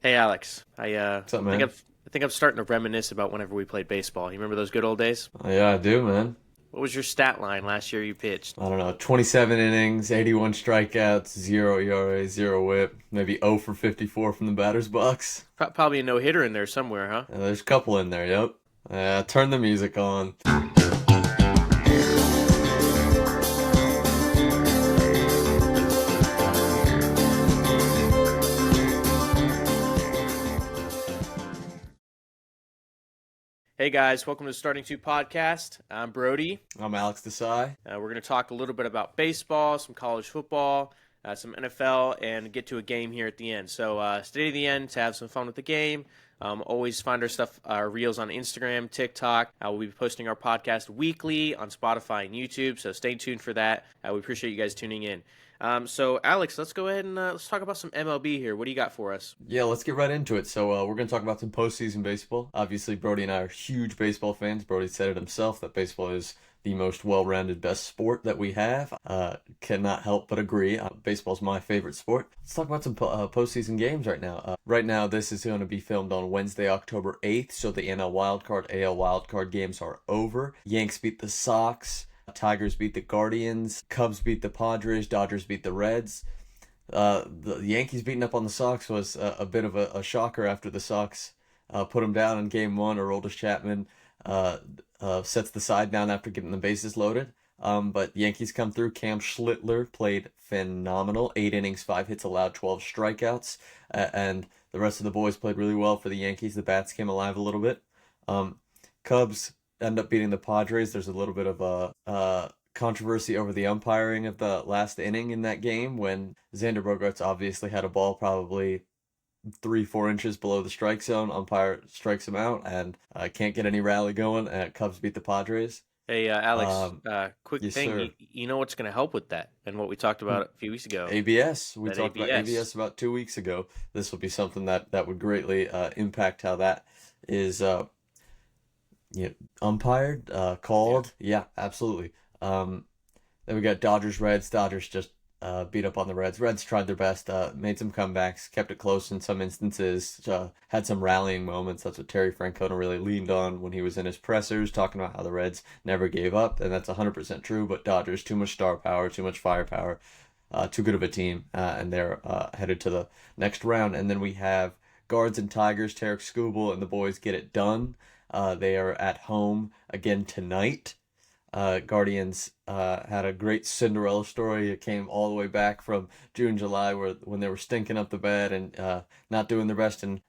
Hey Alex, What's up, man? I think I'm starting to reminisce about whenever we played baseball. You remember those good old days? Oh, yeah, I do, man. What was your stat line last year you pitched? I don't know. 27 innings, 81 strikeouts, 0 ERA, 0 whip, maybe 0 for 54 from the batter's box. Probably a no hitter in there somewhere, huh? There's a couple in there, yep. Turn the music on. Hey guys, welcome to the Starting Two podcast. I'm Brody. I'm Alex Desai. We're going to talk a little bit about baseball, some college football, some NFL, and get to a game here at the end. So stay to the end to have some fun with the game. Always find our reels on Instagram, TikTok. We'll be posting our podcast weekly on Spotify and YouTube, so stay tuned for that. We appreciate you guys tuning in. So Alex, let's go ahead and let's talk about some MLB here. What do you got for us? Yeah, let's get right into it. So we're going to talk about some postseason baseball. Obviously, Brody and I are huge baseball fans. Brody said it himself that baseball is the most well-rounded, best sport that we have. Cannot help but agree. Baseball's my favorite sport. Let's talk about some postseason games right now. Right now, this is going to be filmed on Wednesday, October 8th, so the NL wildcard, AL wildcard games are over. Yanks beat the Sox. Tigers beat the Guardians. Cubs beat the Padres. Dodgers beat the Reds. The Yankees beating up on the Sox was a bit of a shocker after the Sox put them down in Game 1. Aroldis Chapman sets the side down after getting the bases loaded. But Yankees come through. Cam Schlittler played phenomenal. 8 innings, 5 hits allowed, 12 strikeouts. And the rest of the boys played really well for the Yankees. The bats came alive a little bit. Cubs end up beating the Padres. There's a little bit of a controversy over the umpiring of the last inning in that game when Xander Bogaerts obviously had a ball probably 3-4 inches below the strike zone. Umpire strikes him out and can't get any rally going. Cubs beat the Padres. Hey Alex, Um, quick yes, thing. sir. You know what's going to help with that, and what we talked about a few weeks ago. ABS. We That talked about ABS. ABS about 2 weeks ago. This will be something that would greatly impact how that is umpired, Yeah. called. Yeah, absolutely. Then we got Dodgers Reds. Dodgers just beat up on the Reds. Reds tried their best, made some comebacks, kept it close in some instances, had some rallying moments. That's what Terry Francona really leaned on when he was in his pressers, talking about how the Reds never gave up, and that's 100% true. But Dodgers, too much star power, too much firepower, too good of a team, and they're headed to the next round. And then we have Guards and Tigers. Tarek Skubal and the boys get it done. They are at home again tonight. Guardians had a great Cinderella story. It came all the way back from June, July, where when they were stinking up the bed and not doing their best, and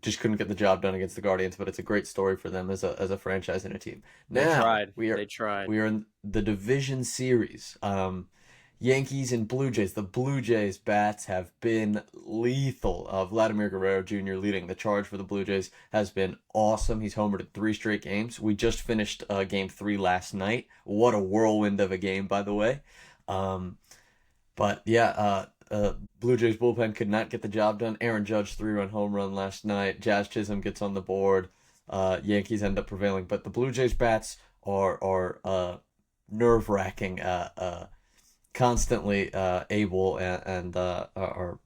just couldn't get the job done against the Guardians. But it's a great story for them as a franchise and a team. They Now tried. we are They tried. we are in the division series. Yankees and Blue Jays. The Blue Jays bats have been lethal. Vladimir Guerrero Jr. leading the charge for the Blue Jays has been awesome. He's homered in 3 straight games. We just finished Game 3 last night. What a whirlwind of a game, by the way. Um, but yeah, Blue Jays bullpen could not get the job done. Aaron Judge 3-run home run last night. Jazz Chisholm gets on the board. Yankees end up prevailing, but the Blue Jays bats are nerve wracking. Constantly able and are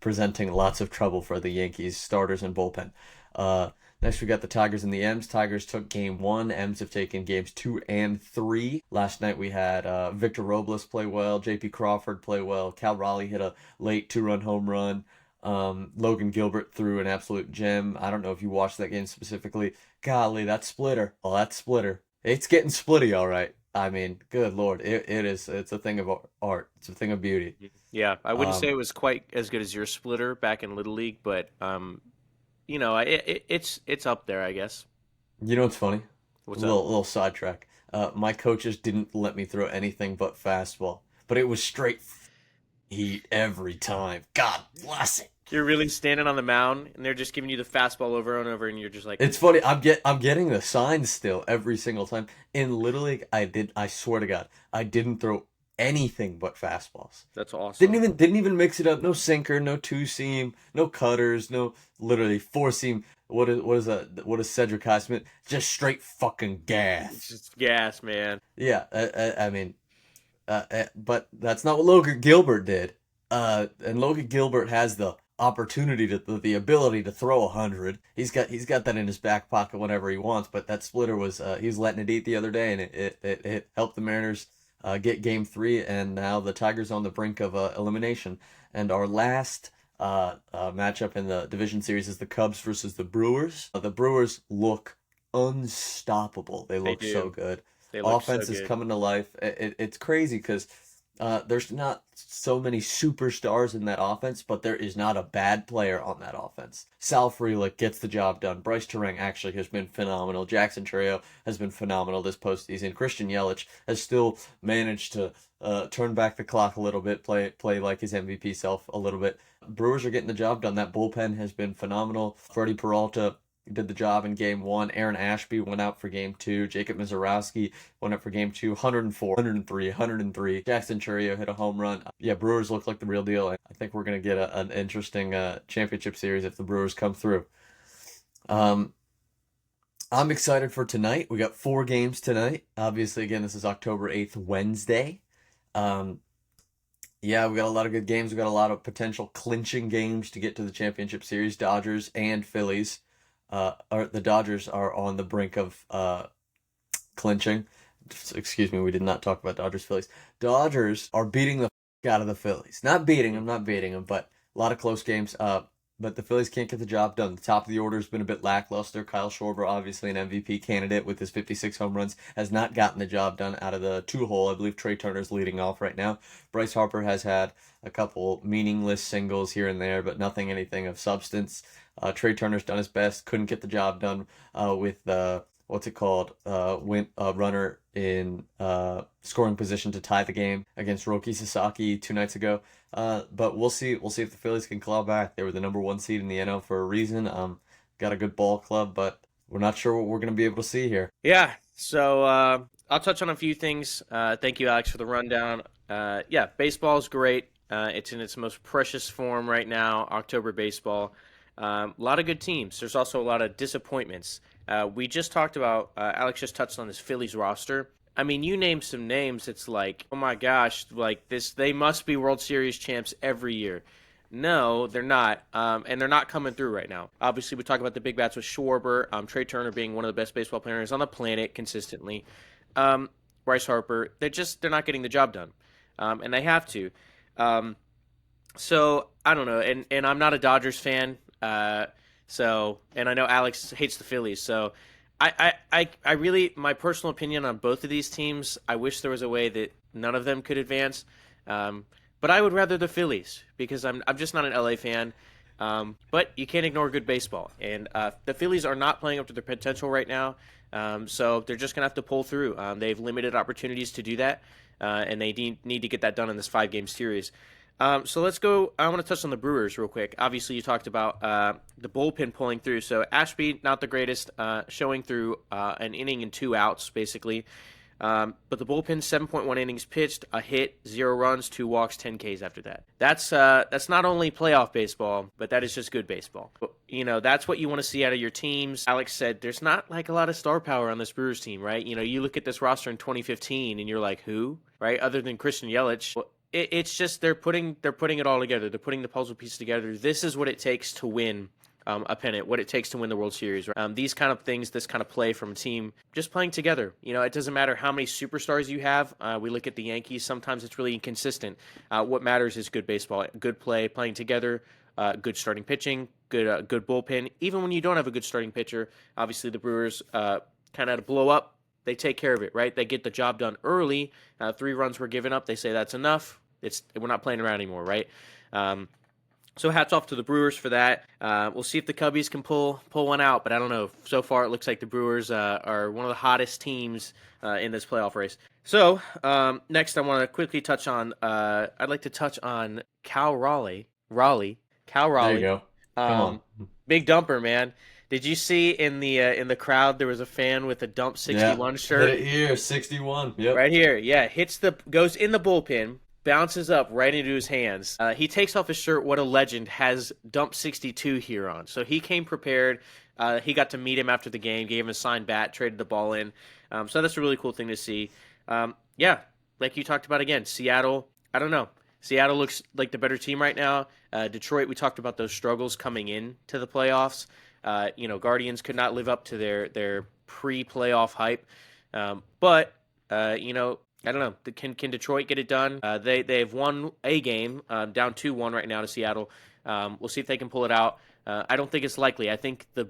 presenting lots of trouble for the Yankees starters and bullpen. Uh, Next, we got the Tigers and the M's. Tigers took game 1. M's have taken games 2 and 3. Last night we had Victor Robles play well, J.P. Crawford play well, Cal Raleigh hit a late 2-run home run. Logan Gilbert threw an absolute gem. I don't know if you watched that game specifically. Golly, that splitter. Oh, that splitter. It's getting splitty, all right. I mean, good Lord, it is. It's a thing of art. It's a thing of beauty. Yeah, I wouldn't say Um, it was quite as good as your splitter back in Little League, but it's up there, I guess. you know what's funny? A What's up? little sidetrack. My coaches didn't let me throw anything but fastball, but it was straight heat every time. God bless it. You're really standing on the mound, and they're just giving you the fastball over and over, and you're just like, It's funny. I'm getting the signs still every single time. In Little League, I swear to God, I didn't throw anything but fastballs. "That's Didn't awesome." even didn't even mix it up. No sinker, no two seam, no cutters, no literally four seam. What is that? What is Cedric Highsmith? Just straight fucking It's gas. just gas, man. Yeah, I mean, but that's not what Logan Gilbert did. And Logan Gilbert has the opportunity to the ability to throw 100. He's got that in his back pocket whenever he wants. But that splitter was he was letting it eat the other day, and it helped the Mariners get Game 3, and now the Tigers on the brink of elimination. And our last matchup in the division series is the Cubs versus the Brewers. The Brewers look unstoppable. They They look so do. good. They look so Offense is good. coming to life. It's crazy because there's not so many superstars in that offense, but there is not a bad player on that offense. Sal Frelick gets the job done. Bryce Terang actually has been phenomenal. Jackson Trio has been phenomenal this postseason. Christian Yelich has still managed to turn back the clock a little bit, play like his MVP self a little bit. Brewers are getting the job done. That bullpen has been phenomenal. Freddie Peralta did the job in Game 1. Aaron Ashby went out for Game 2. Jacob Mizorowski went out for Game 2. 104, 103, 103. Jackson Churio hit a home run. Yeah, Brewers look like the real deal. I think we're going to get an interesting championship series if the Brewers come through. I'm excited for tonight. We got 4 games tonight. Obviously, again, this is October 8th, Wednesday. Yeah, we got a lot of good games. We got a lot of potential clinching games to get to the championship series. Dodgers and Phillies. The Dodgers are on the brink of clinching. Excuse me, we did not talk about Dodgers Phillies. Dodgers are beating the out of the Phillies. Not beating them, but a lot of close games. But the Phillies can't get the job done. The top of the order has been a bit lackluster. Kyle Schwarber, obviously an MVP candidate with his 56 home runs, has not gotten the job done out of the 2-hole. I believe Trey Turner's leading off right now. Bryce Harper has had a couple meaningless singles here and there, but anything of substance. Trey Turner's done his best. Couldn't get the job done with what's it called? Runner in scoring position to tie the game against Roki Sasaki 2 nights ago. But we'll see. We'll see if the Phillies can claw back. They were the number 1 seed in the NL for a reason. Got a good ball club, but we're not sure what we're going to be able to see here. Yeah. So I'll touch on a few things. Thank you, Alex, for the rundown. Yeah, baseball's great. It's in its most precious form right now, October baseball. A lot of good teams. There's also a lot of disappointments. We just talked about, Alex just touched on this Phillies roster. I mean, you name some names, it's like, oh my gosh, like this, they must be World Series champs every year. No, they're not, and they're not coming through right now. Obviously, we talk about the big bats with Schwarber, Trey Turner being one of the best baseball players on the planet consistently. Bryce Harper, they're not getting the job done, and they have to. So I don't know, and I'm not a Dodgers fan. And I know Alex hates the Phillies, so I really, my personal opinion on both of these teams, I wish there was a way that none of them could advance. But I would rather the Phillies because I'm just not an LA fan. But you can't ignore good baseball, and the Phillies are not playing up to their potential right now. So they're just gonna have to pull through. They've limited opportunities to do that, and they need to get that done in this 5-game series. So let's go. I want to touch on the Brewers real quick. Obviously, you talked about the bullpen pulling through. So Ashby, not the greatest, showing through an inning and 2 outs, basically. But the bullpen, 7.1 innings pitched, a hit, 0 runs, 2 walks, 10 Ks after that. That's not only playoff baseball, but that is just good baseball. But, that's what you want to see out of your teams. Alex said there's not like a lot of star power on this Brewers team, right? You look at this roster in 2015 and you're like, who, right? Other than Christian Yelich. Well, it's just they're putting it all together. They're putting the puzzle pieces together. This is what it takes to win a pennant, what it takes to win the World Series. These kind of things, this kind of play from a team just playing together. It doesn't matter how many superstars you have. We look at the Yankees. Sometimes it's really inconsistent. What matters is good baseball, good play, playing together, good starting pitching, good bullpen. Even when you don't have a good starting pitcher, obviously the Brewers kind of had to blow up. They take care of it, right? They get the job done early. 3 runs were given up. They say that's enough. We're not playing around anymore, right? So hats off to the Brewers for that. We'll see if the Cubbies can pull one out, but I don't know. So far, it looks like the Brewers are one of the hottest teams in this playoff race. So next, I want to quickly touch on. I'd like to touch on Cal Raleigh. Cal Raleigh. There you go. Come on. Big dumper, man. Did you see in the crowd there was a fan with a dump 61 shirt? Hit it here, 61. Yep. Right here. Yeah, goes in the bullpen, bounces up right into his hands. He takes off his shirt. What a legend, has dump 62 here on. So he came prepared. He got to meet him after the game, gave him a signed bat, traded the ball in. So that's a really cool thing to see. Yeah, like you talked about again, Seattle. I don't know. Seattle looks like the better team right now. Detroit, we talked about those struggles coming in to the playoffs. Guardians could not live up to their pre-playoff hype. But I don't know. Can Detroit get it done? They've won a game, down 2-1 right now to Seattle. We'll see if they can pull it out. I don't think it's likely. I think the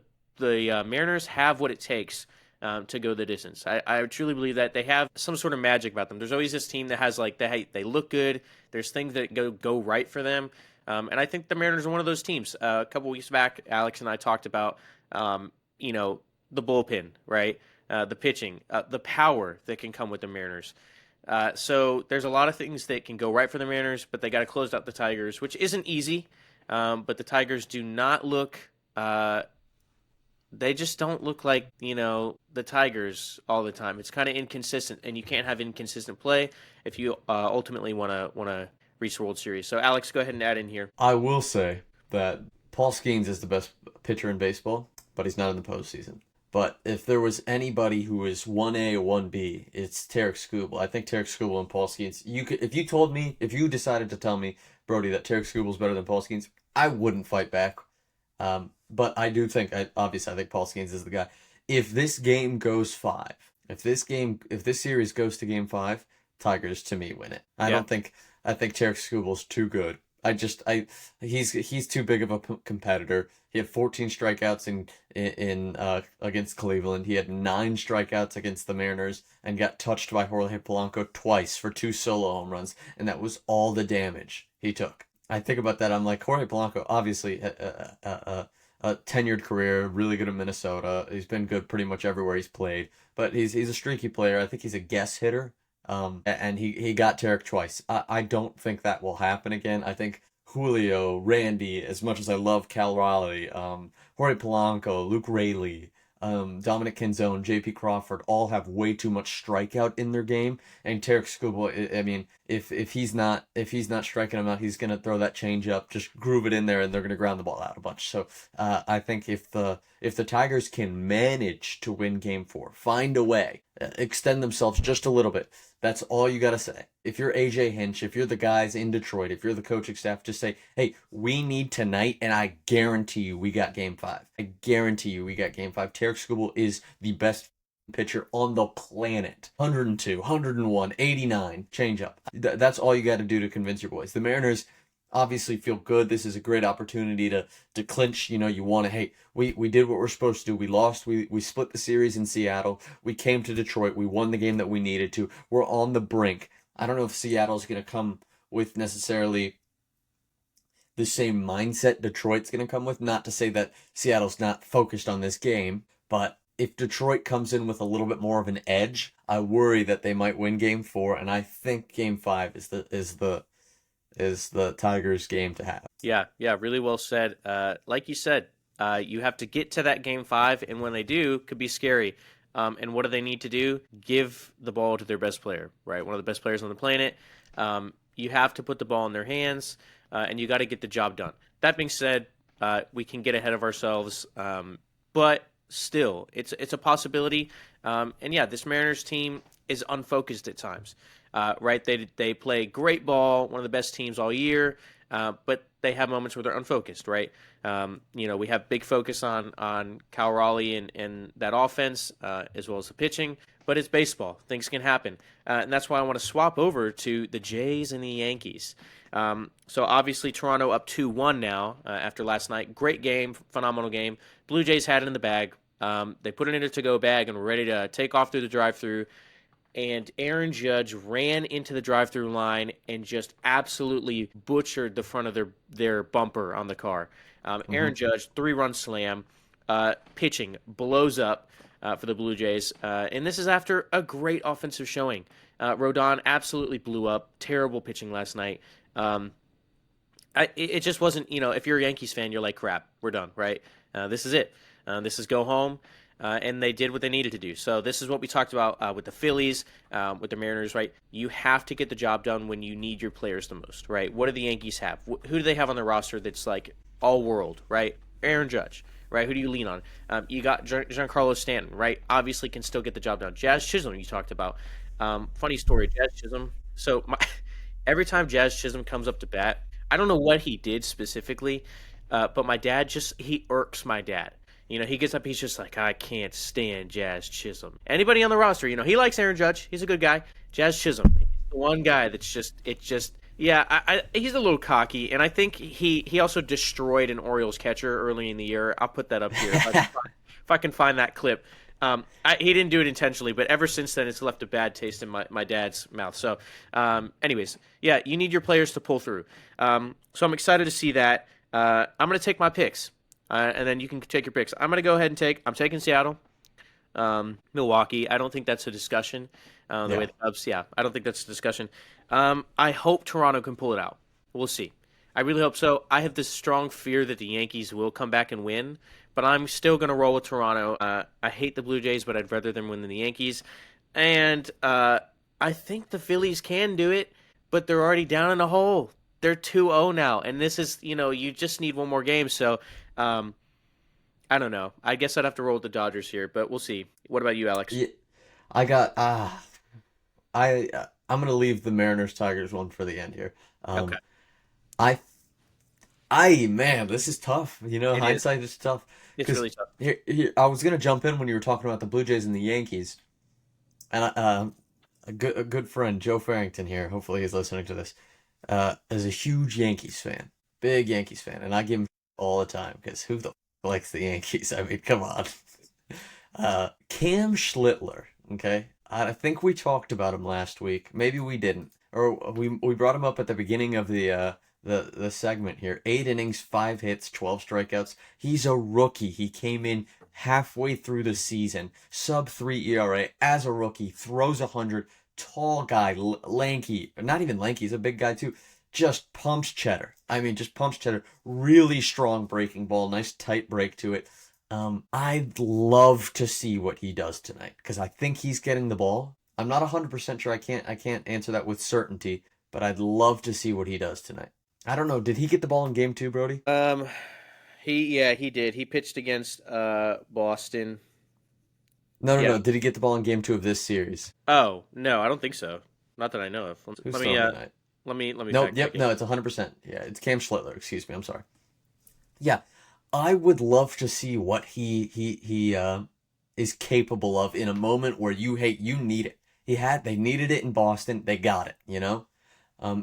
Mariners have what it takes to go the distance. I truly believe that they have some sort of magic about them. There's always this team that has like they look good. There's things that go right for them, and I think the Mariners are one of those teams. A couple weeks back, Alex and I talked about the bullpen, right? The pitching, the power that can come with the Mariners. So there's a lot of things that can go right for the Mariners, but they got to close out the Tigers, which isn't easy. But the Tigers do not look. They just don't look like the Tigers all the time. It's kind of inconsistent, and you can't have inconsistent play if you ultimately want to reach the World Series. So Alex, go ahead and add in here. I will say that Paul Skeens is the best pitcher in baseball, but he's not in the postseason. But if there was anybody who is 1A or 1B, it's Tarek Skubal. I think Tarek Skubal and Paul Skeens. If you decided to tell me, Brody, that Tarek Skubal is better than Paul Skeens, I wouldn't fight back. But I do think, obviously, I think Paul Skeens is the guy. If this game goes 5, if this series goes to game 5, Tigers to me win it. I think Tarek Skubal's too good. He's too big of a competitor. He had 14 strikeouts in against Cleveland. He had 9 strikeouts against the Mariners and got touched by Jorge Polanco twice for 2 solo home runs, and that was all the damage he took. I think about that. I'm like, Jorge Polanco, obviously a tenured career, really good in Minnesota. He's been good pretty much everywhere he's played, but he's a streaky player. I think he's a guess hitter. And he got Tarek twice. I don't think that will happen again. I think Julio, Randy, as much as I love Cal Raleigh, Jorge Polanco, Luke Raley, Dominic Canzone, J.P. Crawford all have way too much strikeout in their game. And Tarek Skubal, I mean, if he's not striking them out, he's gonna throw that change up, just groove it in there, and they're gonna ground the ball out a bunch. So I think if the Tigers can manage to win Game 4, find a way, extend themselves just a little bit. That's all you got to say. If you're AJ Hinch, if you're the guys in Detroit, if you're the coaching staff, just say, hey, we need tonight, and I guarantee you we got Game 5. I guarantee you we got Game 5. Tarek Skubal is the best pitcher on the planet. 102, 101, 89, change up. That's all you got to do to convince your boys. The Mariners obviously feel good. This is a great opportunity to clinch. You want to, hey, we did what we're supposed to do. We lost. We split the series in Seattle. We came to Detroit. We won the game that we needed to. We're on the brink. I don't know if Seattle's going to come with necessarily the same mindset Detroit's going to come with. Not to say that Seattle's not focused on this game, but if Detroit comes in with a little bit more of an edge, I worry that they might win Game 4, and I think Game 5 is the Tigers' game to have. Yeah, really well said. Like you said, you have to get to that Game 5, and when they do, it could be scary. And what do they need to do? Give the ball to their best player, right? One of the best players on the planet. You have to put the ball in their hands, and you got to get the job done. That being said, we can get ahead of ourselves, but still, it's a possibility. And yeah, this Mariners team is unfocused at times. Right? They play great ball, one of the best teams all year, but they have moments where they're unfocused, right? We have big focus on Cal Raleigh and that offense, as well as the pitching, but it's baseball. Things can happen. And that's why I want to swap over to the Jays and the Yankees. So obviously Toronto up 2-1 now after last night. Great game, phenomenal game. Blue Jays had it in the bag. They put it in a to-go bag and were ready to take off through the drive-thru. And Aaron Judge ran into the drive-thru line and just absolutely butchered the front of their bumper on the car. Aaron Judge, 3-run slam, pitching, blows up for the Blue Jays. And this is after a great offensive showing. Rodon absolutely blew up. Terrible pitching last night. It just wasn't, if you're a Yankees fan, you're like, crap, we're done, right? This is it. This is go home. And they did what they needed to do. So this is what we talked about with the Phillies, with the Mariners, right? You have to get the job done when you need your players the most, right? What do the Yankees have? Who do they have on the roster that's like all world, right? Aaron Judge, right? Who do you lean on? You got Giancarlo Stanton, right? Obviously can still get the job done. Jazz Chisholm, you talked about. Funny story, Jazz Chisholm. So every time Jazz Chisholm comes up to bat, I don't know what he did specifically, but my dad he irks my dad. He gets up, he's just like, I can't stand Jazz Chisholm. Anybody on the roster, he likes Aaron Judge. He's a good guy. Jazz Chisholm, he's the one guy that's yeah, he's a little cocky, and I think he also destroyed an Orioles catcher early in the year. I'll put that up here if I can find that clip. He didn't do it intentionally, but ever since then, it's left a bad taste in my dad's mouth. So, anyways, yeah, you need your players to pull through. So I'm excited to see that. I'm going to take my picks, and then you can take your picks. I'm going to go ahead and I'm taking Seattle. Milwaukee, I don't think that's a discussion. The way the Cubs, yeah, I don't think that's a discussion. I hope Toronto can pull it out. We'll see. I really hope so. I have this strong fear that the Yankees will come back and win, but I'm still going to roll with Toronto. I hate the Blue Jays, but I'd rather them win than the Yankees. And I think the Phillies can do it, but they're already down in a hole. They're 2-0 now, and this is, you just need one more game. So, I don't know. I guess I'd have to roll with the Dodgers here, but we'll see. What about you, Alex? Yeah, I got I'm gonna leave the Mariners Tigers one for the end here. Okay. I man, this is tough. Hindsight is tough. It's 'Cause really tough. here, I was gonna jump in when you were talking about the Blue Jays and the Yankees, and a good friend, Joe Farrington here. Hopefully, he's listening to this. Is a huge Yankees fan, big Yankees fan, and I give him all the time because who the likes the Yankees? I mean, come on. Cam Schlittler. Okay, I think we talked about him last week. Maybe we didn't, or we brought him up at the beginning of the segment here. 8 innings, 5 hits, 12 strikeouts. He's a rookie. He came in halfway through the season, sub-3 ERA as a rookie, throws 100. Tall guy, lanky, not even lanky. He's a big guy too. Just pumps cheddar. I mean, just pumps cheddar. Really strong breaking ball. Nice tight break to it. I'd love to see what he does tonight because I think he's getting the ball. I'm not 100% sure. I can't answer that with certainty, but I'd love to see what he does tonight. I don't know. Did he get the ball in game 2, Brody? He did. He pitched against Boston. No. Did he get the ball in game 2 of this series? Oh, no, I don't think so. Not that I know of. Who's throwing tonight? Let me No, fact yep, check it. no, it's 100%. Yeah, it's Cam Schlittler. Excuse me. I'm sorry. Yeah, I would love to see what he is capable of in a moment where you need it. They needed it in Boston. They got it.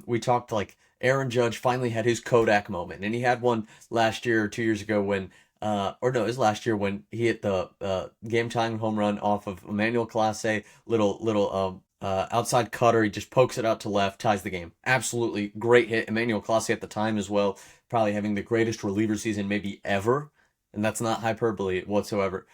We talked like Aaron Judge finally had his Kodak moment, and he had one last year or 2 years ago when, or no, it was last year when he hit the game tying home run off of Emmanuel Clase, little outside cutter. He just pokes it out to left, ties the game. Absolutely great hit. Emmanuel Clase at the time as well, probably having the greatest reliever season maybe ever, and that's not hyperbole whatsoever.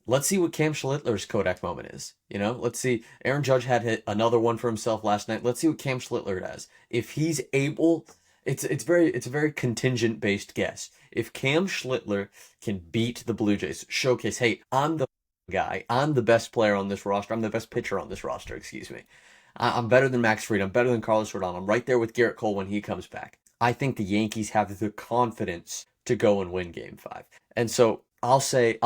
Let's see what Cam Schlittler's Kodak moment is. Let's see. Aaron Judge had hit another one for himself last night. Let's see what Cam Schlittler does. If he's able, it's a very contingent based guess. If Cam Schlittler can beat the Blue Jays, showcase, hey, I'm the guy. I'm the best player on this roster. I'm the best pitcher on this roster. Excuse me. I'm better than Max Fried. I'm better than Carlos Rodon. I'm right there with Garrett Cole when he comes back. I think the Yankees have the confidence to go and win Game 5. And so I'll say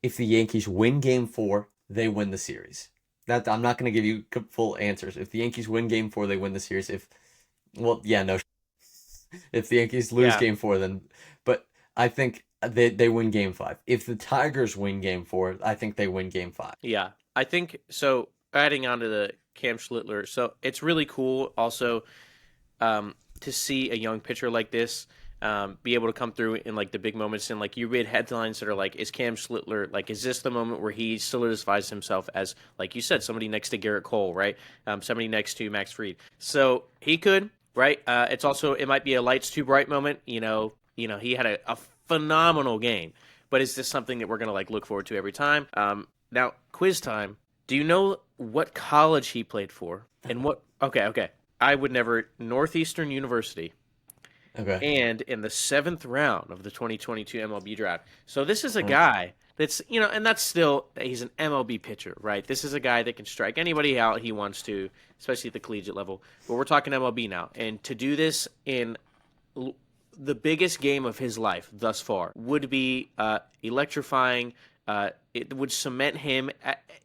if the Yankees win Game 4, they win the series. That I'm not going to give you full answers. If the Yankees win Game 4, they win the series. If the Yankees lose Game 4, then but I think they win Game 5. If the Tigers win Game 4, I think they win Game 5. Yeah, I think so. Adding on to the Cam Schlittler, so it's really cool also to see a young pitcher like this be able to come through in like the big moments, and like you read headlines that are like, is Cam Schlittler, like, is this the moment where he solidifies himself as, like you said, somebody next to Garrett Cole, right? Somebody next to Max Fried. So he could, right? It might be a lights too bright moment. He had a phenomenal game, but is this something that we're going to like look forward to every time? Now, quiz time. Do you know what college he played for? And what? Okay. I would never. Northeastern University. Okay. And in the 7th round of the 2022 MLB draft. So this is a guy that's, and that's still, he's an MLB pitcher, right? This is a guy that can strike anybody out he wants to, especially at the collegiate level. But we're talking MLB now. And to do this in the biggest game of his life thus far would be electrifying it would cement him,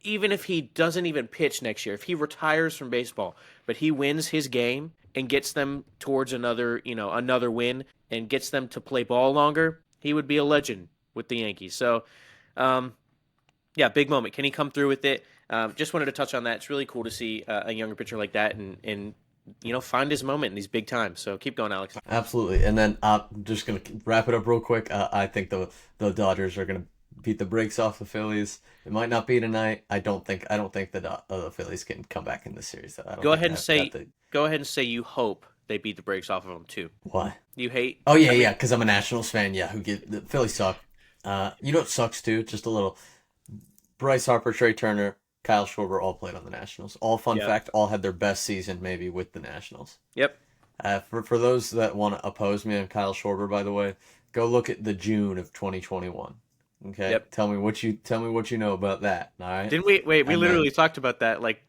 even if he doesn't even pitch next year, if he retires from baseball, but he wins his game and gets them towards another win and gets them to play ball longer, he would be a legend with the Yankees. So, yeah, big moment. Can he come through with it? Just wanted to touch on that. It's really cool to see a younger pitcher like that and find his moment in these big times. So keep going, Alex. Absolutely. And then I'm just gonna wrap it up real quick. I think the Dodgers are gonna beat the brakes off the Phillies. It might not be tonight. I don't think the Phillies can come back in this series. Go ahead and say you hope they beat the brakes off of them too. Why? You hate? Oh yeah, because I'm a Nationals fan. Yeah, the Phillies suck. You know what sucks too? Just a little. Bryce Harper, Trey Turner, Kyle Schwarber all played on the Nationals. All fun fact, all had their best season maybe with the Nationals. Yep. For those that want to oppose me on Kyle Schwarber, by the way, go look at the June of 2021. Okay. Yep. Tell me what you know about that. All right. Didn't we? Wait, we literally talked about that like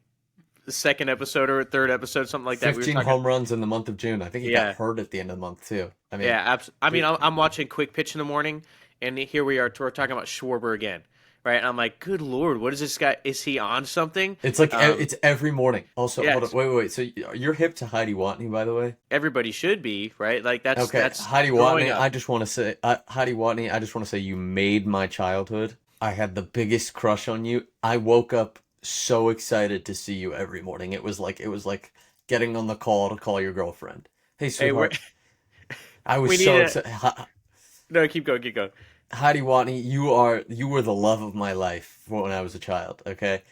the second episode or third episode, something like that. 15 home runs in the month of June. I think he got hurt at the end of the month too. I mean, yeah, absolutely. I'm watching Quick Pitch in the morning, and here we are. We're talking about Schwarber again. Right, and I'm like, good Lord, what is this guy? Is he on something? It's like it's every morning. Also, hold on, wait. So you're hip to Heidi Watney, by the way? Everybody should be, right? Like that's okay. That's Heidi Watney. I just want to say, Heidi Watney. I just want to say, you made my childhood. I had the biggest crush on you. I woke up so excited to see you every morning. It was like getting on the call to call your girlfriend. Hey, sweetheart. I was so excited. No, keep going. Heidi Watney, you were the love of my life when I was a child, okay?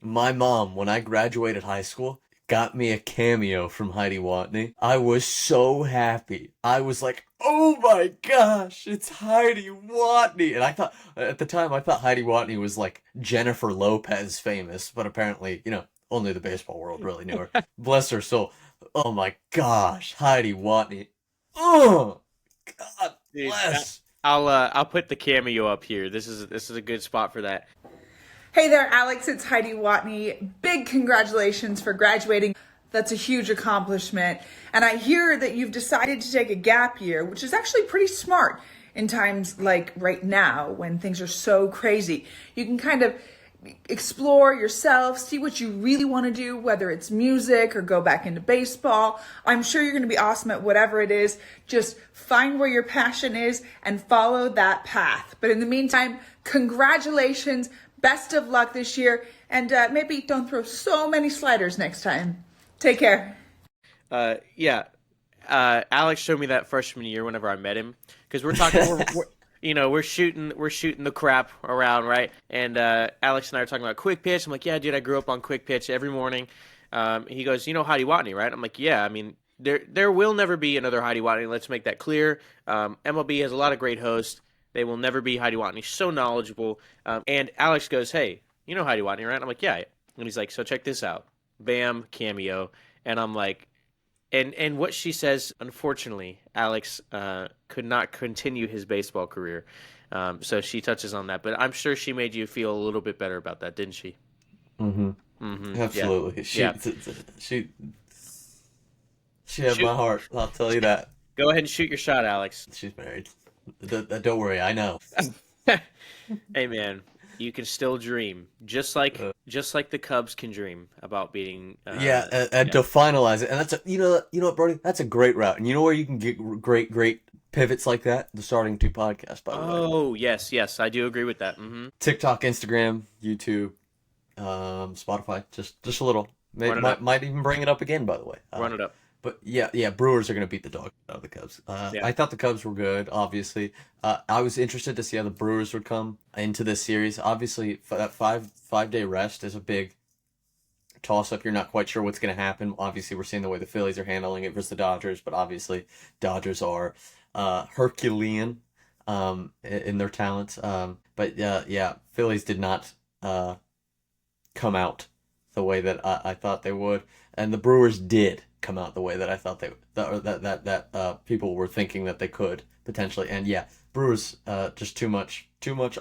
My mom, when I graduated high school, got me a cameo from Heidi Watney. I was so happy. I was like, oh my gosh, it's Heidi Watney. And at the time, I thought Heidi Watney was like Jennifer Lopez famous, but apparently, only the baseball world really knew her. Bless her soul. Oh my gosh, Heidi Watney. Oh, God bless. I'll put the cameo up here. This is a good spot for that. Hey there, Alex. It's Heidi Watney. Big congratulations for graduating. That's a huge accomplishment. And I hear that you've decided to take a gap year, which is actually pretty smart in times like right now when things are so crazy. You can kind of explore yourself, see what you really want to do, whether it's music or go back into baseball. I'm sure you're going to be awesome at whatever it is. Just find where your passion is and follow that path. But in the meantime, congratulations. Best of luck this year. And maybe don't throw so many sliders next time. Take care. Alex showed me that freshman year whenever I met him because we're talking. we're shooting the crap around, right? And Alex and I are talking about Quick Pitch. I'm like, yeah, dude, I grew up on Quick Pitch every morning. He goes, Heidi Watney, right? I'm like, yeah. I mean, there will never be another Heidi Watney. Let's make that clear. MLB has a lot of great hosts. They will never be Heidi Watney. So knowledgeable. And Alex goes, hey, you know Heidi Watney, right? I'm like, yeah. And he's like, so check this out. Bam, cameo. And I'm like, and what she says, unfortunately, Alex could not continue his baseball career. So she touches on that. But I'm sure she made you feel a little bit better about that, didn't she? Mm-hmm. Mm-hmm. Absolutely. Yeah. She had my heart, I'll tell you that. Go ahead and shoot your shot, Alex. She's married. Don't worry, I know. Hey, man. You can still dream, just like the Cubs can dream about beating. To finalize it, and that's you know what, Brody, that's a great route, and you know where you can get great pivots like that. The Starting Two podcast, by the way. Oh yes, I do agree with that. Mm-hmm. TikTok, Instagram, YouTube, Spotify, just a little. Might even bring it up again, by the way. Run it up. But yeah, Brewers are going to beat the dog out of the Cubs. I thought the Cubs were good, obviously. I was interested to see how the Brewers would come into this series. Obviously, that five-day rest is a big toss-up. You're not quite sure what's going to happen. Obviously, we're seeing the way the Phillies are handling it versus the Dodgers, but obviously, Dodgers are Herculean in their talents. But Phillies did not come out the way that I thought they would, and the Brewers did come out the way that I thought that people were thinking that they could potentially. And yeah, Brewers just too much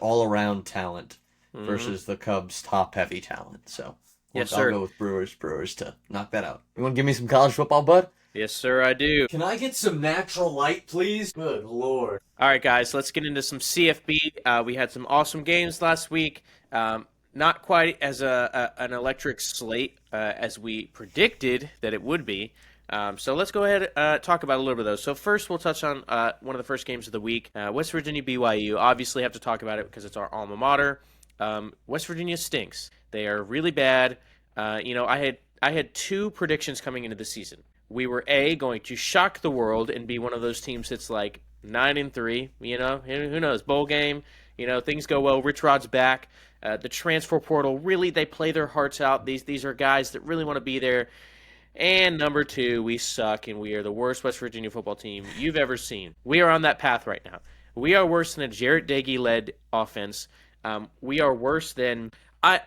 all around talent versus the Cubs top heavy talent. So yes, I'll go with Brewers to knock that out. You want to give me some college football, bud? Yes, sir, I do. Can I get some natural light, please? Good Lord. All right, guys, let's get into some CFB. We had some awesome games last week. Not quite as an electric slate as we predicted that it would be. So let's go ahead and talk about a little bit of those. So first, we'll touch on one of the first games of the week, West Virginia BYU. Obviously, have to talk about it because it's our alma mater. West Virginia stinks. They are really bad. I had two predictions coming into the season. We were going to shock the world and be one of those teams that's like 9-3. Who knows? Bowl game. Things go well. Rich Rod's back. The transfer portal, really, they play their hearts out. These are guys that really want to be there. And number two, we suck, and we are the worst West Virginia football team you've ever seen. We are on that path right now. We are worse than a Jarrett Dagey-led offense. We are worse than I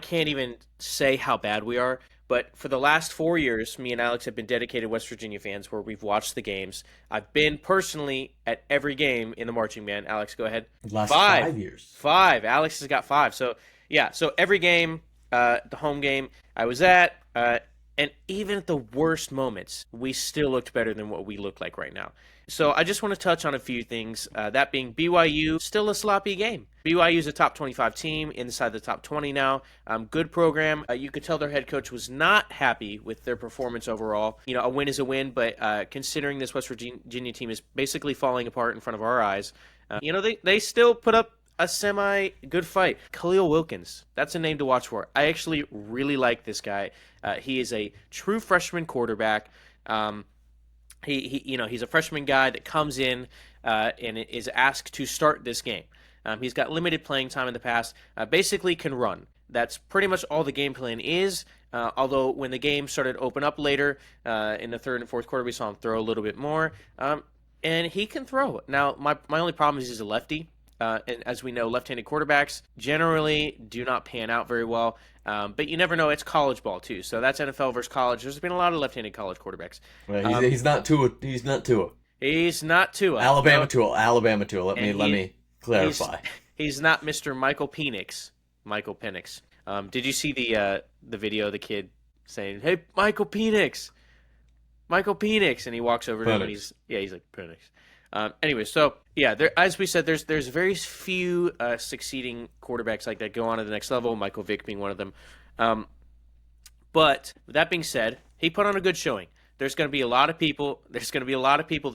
can't even say how bad we are. But for the last 4 years, me and Alex have been dedicated West Virginia fans where we've watched the games. I've been personally at every game in the marching band. Alex, go ahead. Last 5 years. 5. Alex has got 5. So, yeah. So every game, the home game I was at, and even at the worst moments, we still looked better than what we look like right now. So I just want to touch on a few things, that being BYU, still a sloppy game. BYU is a top 25 team, inside the top 20 now. Good program. You could tell their head coach was not happy with their performance overall. A win is a win, but considering this West Virginia team is basically falling apart in front of our eyes, they still put up a semi-good fight. Khalil Wilkins, that's a name to watch for. I actually really like this guy. He is a true freshman quarterback. He's a freshman guy that comes in and is asked to start this game. He's got limited playing time in the past. Basically can run. That's pretty much all the game plan is. Although when the game started to open up later in the third and fourth quarter, we saw him throw a little bit more. And he can throw. Now, my only problem is he's a lefty. And as we know, left-handed quarterbacks generally do not pan out very well. But you never know. It's college ball, too. So that's NFL versus college. There's been a lot of left-handed college quarterbacks. Well, he's not Tua. He's not Tua. He's not Tua. Alabama Tua. Let me clarify. He's not Mr. Michael Penix. Did you see the video of the kid saying, "Hey, Michael Penix," and he walks over to him and he's like Penix. Anyway, so yeah, as we said, there's very few succeeding quarterbacks like that go on to the next level. Michael Vick being one of them. But with that being said, he put on a good showing. There's going to be a lot of people. That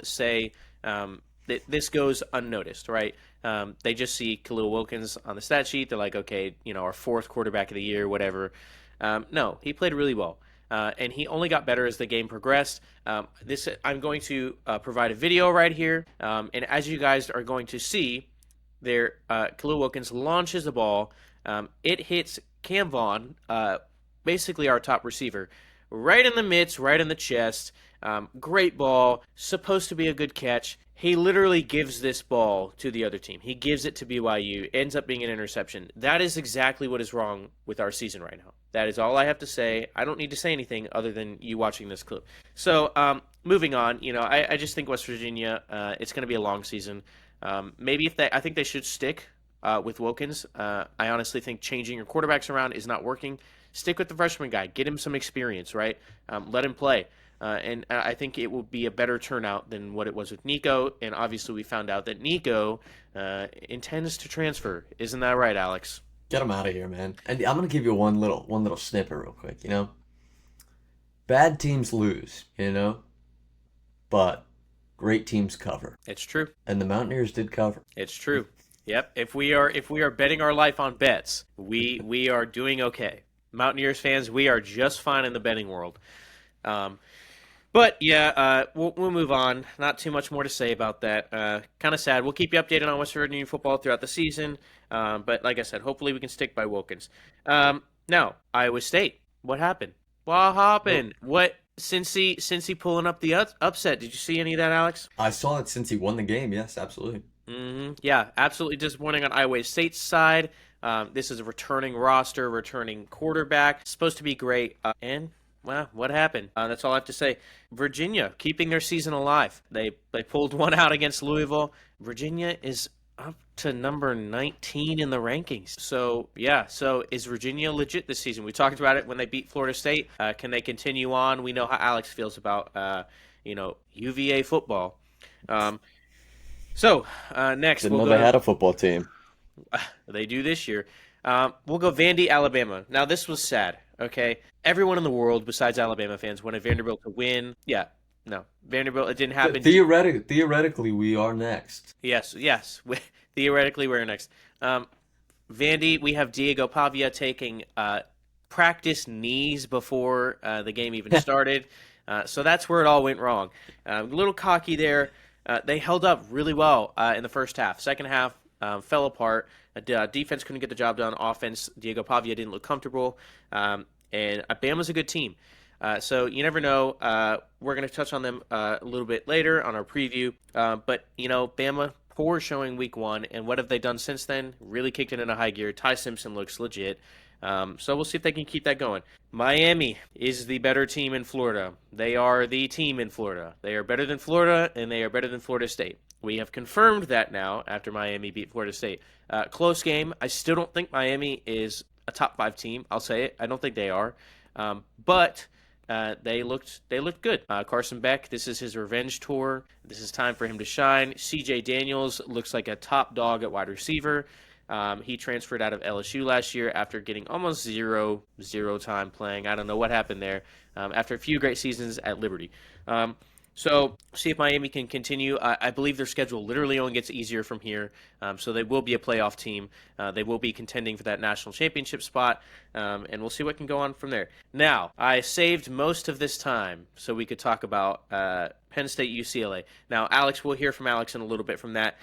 say that this goes unnoticed, right? They just see Khalil Wilkins on the stat sheet. They're like, okay, our fourth quarterback of the year, whatever. No, he played really well. And he only got better as the game progressed. I'm going to provide a video right here, and as you guys are going to see, Khalil Wilkins launches the ball. It hits Cam Vaughn, basically our top receiver, right in the midst, right in the chest. Great ball, supposed to be a good catch. He literally gives this ball to the other team. He gives it to BYU, ends up being an interception. That is exactly what is wrong with our season right now. That is all I have to say. I don't need to say anything other than you watching this clip. So, moving on, I just think West Virginia, it's going to be a long season. I think they should stick with Wilkins. I honestly think changing your quarterbacks around is not working. Stick with the freshman guy. Get him some experience, right? Let him play. And I think it will be a better turnout than what it was with Nico. And obviously we found out that Nico intends to transfer. Isn't that right, Alex? Get him out of here, man. And I'm gonna give you one little snippet real quick. Bad teams lose, but great teams cover. It's true. And the Mountaineers did cover. It's true. Yep. If we are betting our life on bets, we are doing okay. Mountaineers fans, we are just fine in the betting world. But yeah, we'll move on. Not too much more to say about that. Kind of sad. We'll keep you updated on West Virginia football throughout the season. But like I said, hopefully we can stick by Wilkins. Now, Iowa State. What happened? What? Cincy pulling up the upset. Did you see any of that, Alex? I saw it since he won the game. Yes, absolutely. Mm-hmm. Yeah, absolutely disappointing on Iowa State's side. This is a returning roster, returning quarterback. Supposed to be great. Well, what happened? That's all I have to say. Virginia keeping their season alive. They pulled one out against Louisville. Virginia is up to number 19 in the rankings. So, yeah. So, is Virginia legit this season? We talked about it when they beat Florida State. Can they continue on? We know how Alex feels about, UVA football. Um, next Didn't we'll know go they to had a football team. they do this year. We'll go Vandy, Alabama. Now, this was sad. Okay, everyone in the world besides Alabama fans wanted Vanderbilt to win. Yeah, no, Vanderbilt. It didn't happen. Theoretically, we are next. Yes, yes. Theoretically, we're next. Vandy, we have Diego Pavia taking practice knees before the game even started. So that's where it all went wrong. A little cocky there. They held up really well in the first half. Second half fell apart. Defense couldn't get the job done. Offense, Diego Pavia didn't look comfortable. And Bama's a good team. So you never know. We're going to touch on them a little bit later on our preview. But, Bama, poor showing week 1. And what have they done since then? Really kicked it into high gear. Ty Simpson looks legit. So we'll see if they can keep that going. Miami is the better team in Florida. They are the team in Florida. They are better than Florida, and they are better than Florida State. We have confirmed that now after Miami beat Florida State. Close game. I still don't think Miami is a top 5 team. I'll say it. I don't think they are. But they looked good. Carson Beck, this is his revenge tour. This is time for him to shine. C.J. Daniels looks like a top dog at wide receiver. He transferred out of LSU last year after getting almost zero time playing. I don't know what happened there after a few great seasons at Liberty. So see if Miami can continue. I believe their schedule literally only gets easier from here. So they will be a playoff team. They will be contending for that national championship spot. And we'll see what can go on from there. Now, I saved most of this time so we could talk about Penn State UCLA. Now, Alex, we'll hear from Alex in a little bit from that.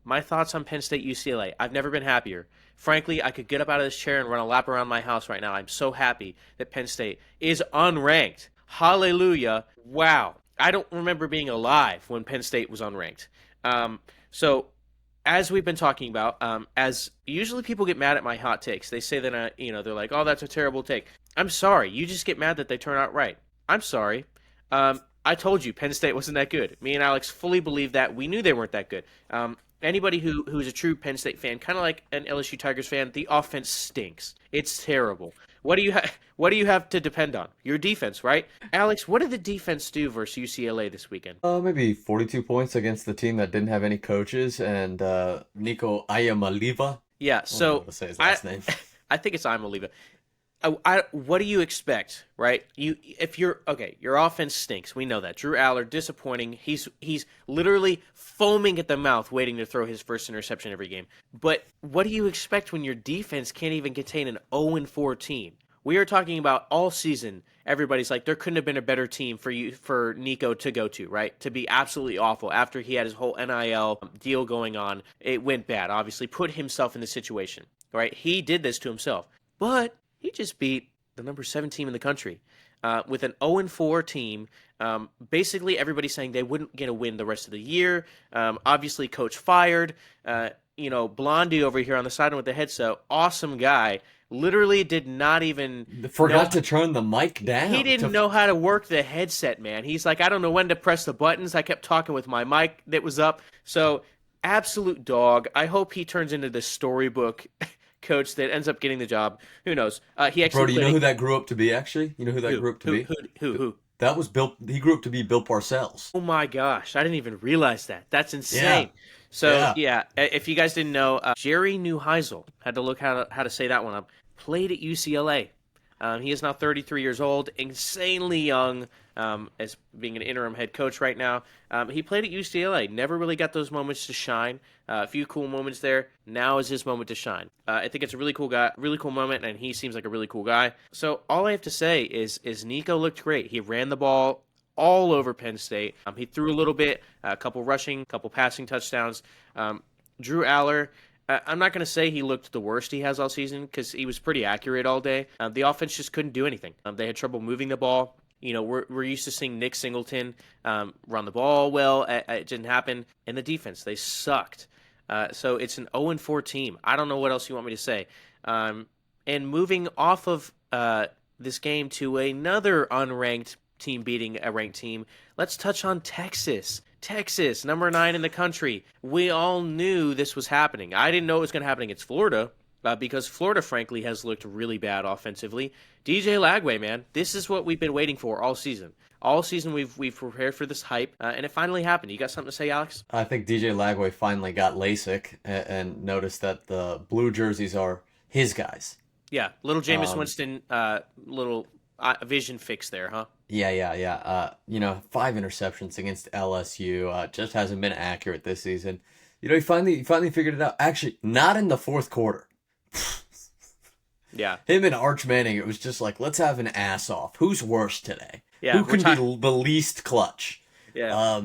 My thoughts on Penn State UCLA. I've never been happier. Frankly, I could get up out of this chair and run a lap around my house right now. I'm so happy that Penn State is unranked. Hallelujah. Wow. I don't remember being alive when Penn State was unranked. So, as we've been talking about, as usually people get mad at my hot takes. They say that, they're like, oh, that's a terrible take. I'm sorry. You just get mad that they turn out right. I'm sorry. I told you Penn State wasn't that good. Me and Alex fully believe that. We knew they weren't that good. Anybody who's a true Penn State fan, kind of like an LSU Tigers fan, the offense stinks. It's terrible. What do you have to depend on? Your defense, right? Alex, what did the defense do versus UCLA this weekend? Maybe 42 points against the team that didn't have any coaches, and Nico Iamaleava. Yeah, so I don't know how to say his last name. I think it's Iamaleava. What do you expect, right? Your offense stinks. We know that. Drew Aller, disappointing. He's literally foaming at the mouth waiting to throw his first interception every game. But what do you expect when your defense can't even contain an 0-4 team? We are talking about all season. Everybody's like, there couldn't have been a better team for Nico to go to, right? To be absolutely awful after he had his whole NIL deal going on. It went bad, obviously. Put himself in the situation, right? He did this to himself. But he just beat the number 7 team in the country with an 0-4 team. Basically, everybody's saying they wouldn't get a win the rest of the year. Obviously, coach fired. Blondie over here on the sideline with the headset, awesome guy. Literally did not even forgot to turn the mic down. He didn't know how to work the headset, man. He's like, I don't know when to press the buttons. I kept talking with my mic that was up. So, absolute dog. I hope he turns into the storybook coach that ends up getting the job. Who knows? He actually. Brody, you know who that grew up to be? Actually, you know who that grew up to be? Who? That was Bill. He grew up to be Bill Parcells. Oh my gosh, I didn't even realize that. That's insane. Yeah. So yeah, if you guys didn't know, Jerry Neuheisel, had to look how to say that one up. Played at UCLA. He is now 33 years old, insanely young, as being an interim head coach right now. He played at UCLA, never really got those moments to shine. A few cool moments there. Now is his moment to shine. I think it's a really cool guy, really cool moment, and he seems like a really cool guy. So all I have to say is Nico looked great. He ran the ball all over Penn State. He threw a little bit, a couple rushing, a couple passing touchdowns. Drew Aller, I'm not going to say he looked the worst he has all season because he was pretty accurate all day. The offense just couldn't do anything. They had trouble moving the ball. We're used to seeing Nick Singleton run the ball well. It didn't happen. And the defense, they sucked. So it's an 0-4 team. I don't know what else you want me to say. And moving off of this game to another unranked team beating a ranked team, let's touch on Texas. Texas, number 9 in the country. We all knew this was happening. I didn't know it was going to happen against Florida because Florida, frankly, has looked really bad offensively. DJ Lagway, man, this is what we've been waiting for all season. All season we've prepared for this hype, and it finally happened. You got something to say, Alex? I think DJ Lagway finally got LASIK and noticed that the blue jerseys are his guys. Yeah, little Jameis Winston, little vision fix there, huh? Yeah. 5 interceptions against LSU. Just hasn't been accurate this season. He finally figured it out. Actually, not in the fourth quarter. Yeah. Him and Arch Manning, it was just like, let's have an ass off. Who's worse today? Yeah, Who can be the least clutch? Yeah.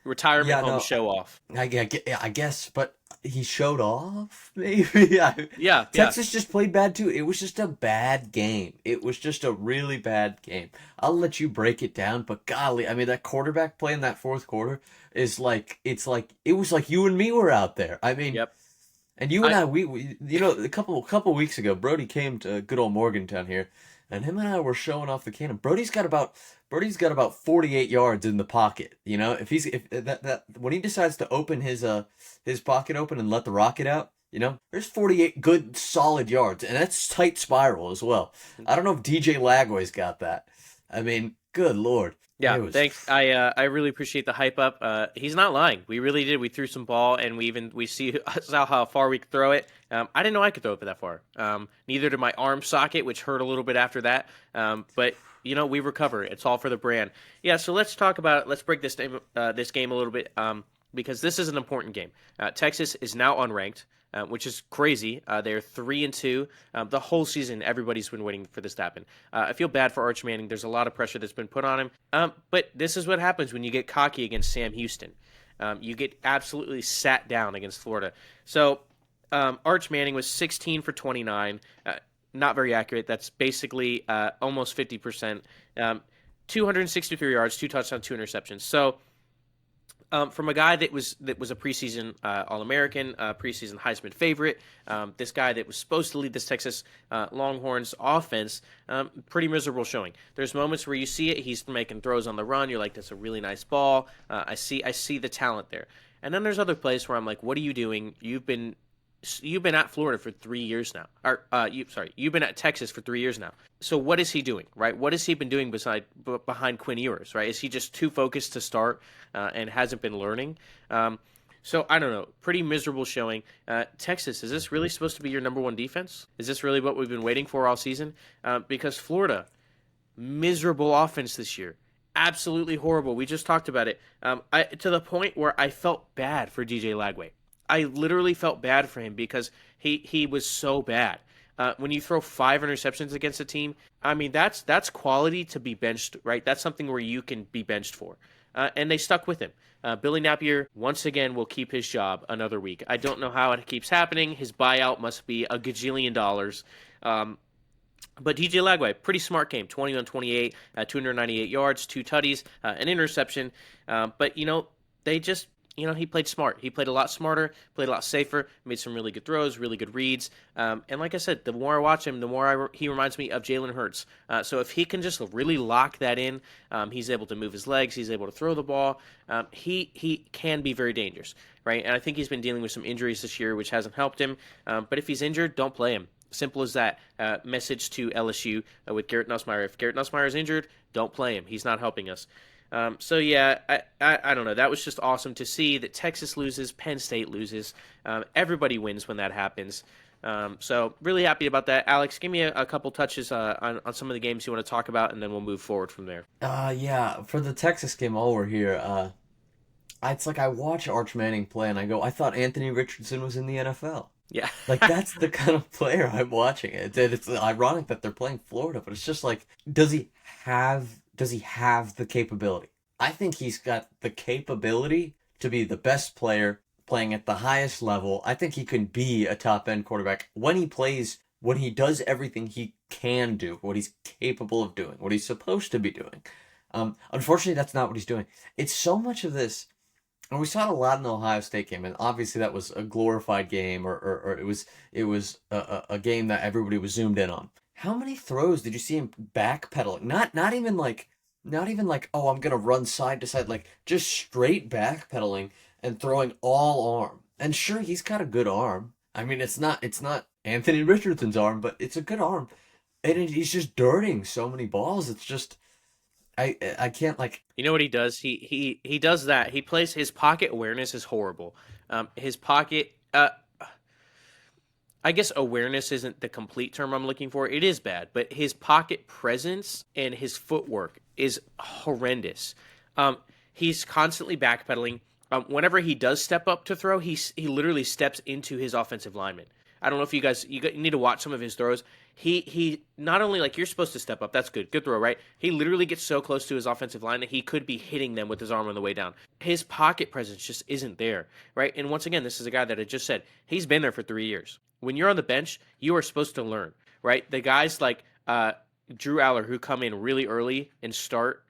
Retirement home show off. I guess, but he showed off, maybe? Yeah. Texas just played bad, too. It was just a bad game. It was just a really bad game. I'll let you break it down, but golly, I mean, that quarterback play in that fourth quarter is like, it was like you and me were out there. I mean, yep. And you and I, we a couple weeks ago, Brody came to good old Morgantown here, and him and I were showing off the cannon. Brody's got about 48 yards in the pocket. If when he decides to open his pocket open and let the rocket out, there's 48 good solid yards, and that's tight spiral as well. I don't know if DJ Lagway's got that. I mean, good Lord. Yeah, thanks. I really appreciate the hype up. He's not lying. We really did. We threw some ball, and we saw how far we could throw it. I didn't know I could throw it that far. Neither did my arm socket, which hurt a little bit after that. But we recover. It's all for the brand. Yeah. So let's talk about. Let's break this game a little bit because this is an important game. Texas is now unranked. Which is crazy. They're 3-2. The whole season, everybody's been waiting for this to happen. I feel bad for Arch Manning. There's a lot of pressure that's been put on him. But this is what happens when you get cocky against Sam Houston. You get absolutely sat down against Florida. So Arch Manning was 16 for 29. Not very accurate. That's basically almost 50%. 263 yards, 2 touchdowns, 2 interceptions. So from a guy that was a preseason All-American, preseason Heisman favorite, this guy that was supposed to lead this Texas Longhorns offense, pretty miserable showing. There's moments where you see it, he's making throws on the run. You're like, that's a really nice ball. I see the talent there. And then there's other plays where I'm like, what are you doing? You've been at Florida for 3 years now. You've been at Texas for 3 years now. So what is he doing, right? What has he been doing behind Quinn Ewers, right? Is he just too focused to start and hasn't been learning? So I don't know. Pretty miserable showing. Texas, is this really supposed to be your number one defense? Is this really what we've been waiting for all season? Because Florida, miserable offense this year. Absolutely horrible. We just talked about it. To the point where I felt bad for DJ Lagway. I literally felt bad for him because he was so bad. When you throw 5 interceptions against a team, I mean, that's quality to be benched, right? That's something where you can be benched for. And they stuck with him. Billy Napier, once again, will keep his job another week. I don't know how it keeps happening. His buyout must be $1 gajillion. But DJ Lagway, pretty smart game, 20-28, 298 yards, 2 tutties, an interception. But, they just... he played smart. He played a lot smarter, played a lot safer, made some really good throws, really good reads. And like I said, the more I watch him, the more he reminds me of Jalen Hurts. So if he can just really lock that in, he's able to move his legs, he's able to throw the ball. He can be very dangerous, right? And I think he's been dealing with some injuries this year, which hasn't helped him. But if he's injured, don't play him. Simple as that. Message to LSU with Garrett Nussmeier. If Garrett Nussmeier is injured, don't play him. He's not helping us. So yeah, I don't know. That was just awesome to see that Texas loses, Penn State loses. Everybody wins when that happens. So really happy about that. Alex, give me a couple touches on some of the games you want to talk about, and then we'll move forward from there. Yeah, for the Texas game while we're here, it's like I watch Arch Manning play and I go, I thought Anthony Richardson was in the NFL. Yeah. Like, that's the kind of player I'm watching. It's ironic that they're playing Florida, but it's just like, does he have the capability? I think he's got the capability to be the best player playing at the highest level. I think he can be a top-end quarterback when he plays, when he does everything he can do, what he's capable of doing, what he's supposed to be doing. Unfortunately, that's not what he's doing. It's so much of this, and we saw it a lot in the Ohio State game, and obviously that was a glorified game, or it was a game that everybody was zoomed in on. How many throws did you see him backpedaling? Not not even like, oh, I'm gonna run side to side, like just straight backpedaling and throwing all arm. And sure, he's got a good arm. I mean, it's not Anthony Richardson's arm, but it's a good arm. And he's just dirting so many balls. It's just I can't like. You know what he does? He does that. He plays his pocket awareness is horrible. His pocket. I guess awareness isn't the complete term I'm looking for. It is bad, but his pocket presence and his footwork is horrendous. He's constantly backpedaling. Whenever he does step up to throw, he literally steps into his offensive lineman. I don't know if you need to watch some of his throws. He not only, like, you're supposed to step up. That's good throw, right? He literally gets so close to his offensive line that he could be hitting them with his arm on the way down. His pocket presence just isn't there, right? And once again, this is a guy that I just said he's been there for 3 years. When you're on the bench, you are supposed to learn, right? The guys like Drew Aller who come in really early and start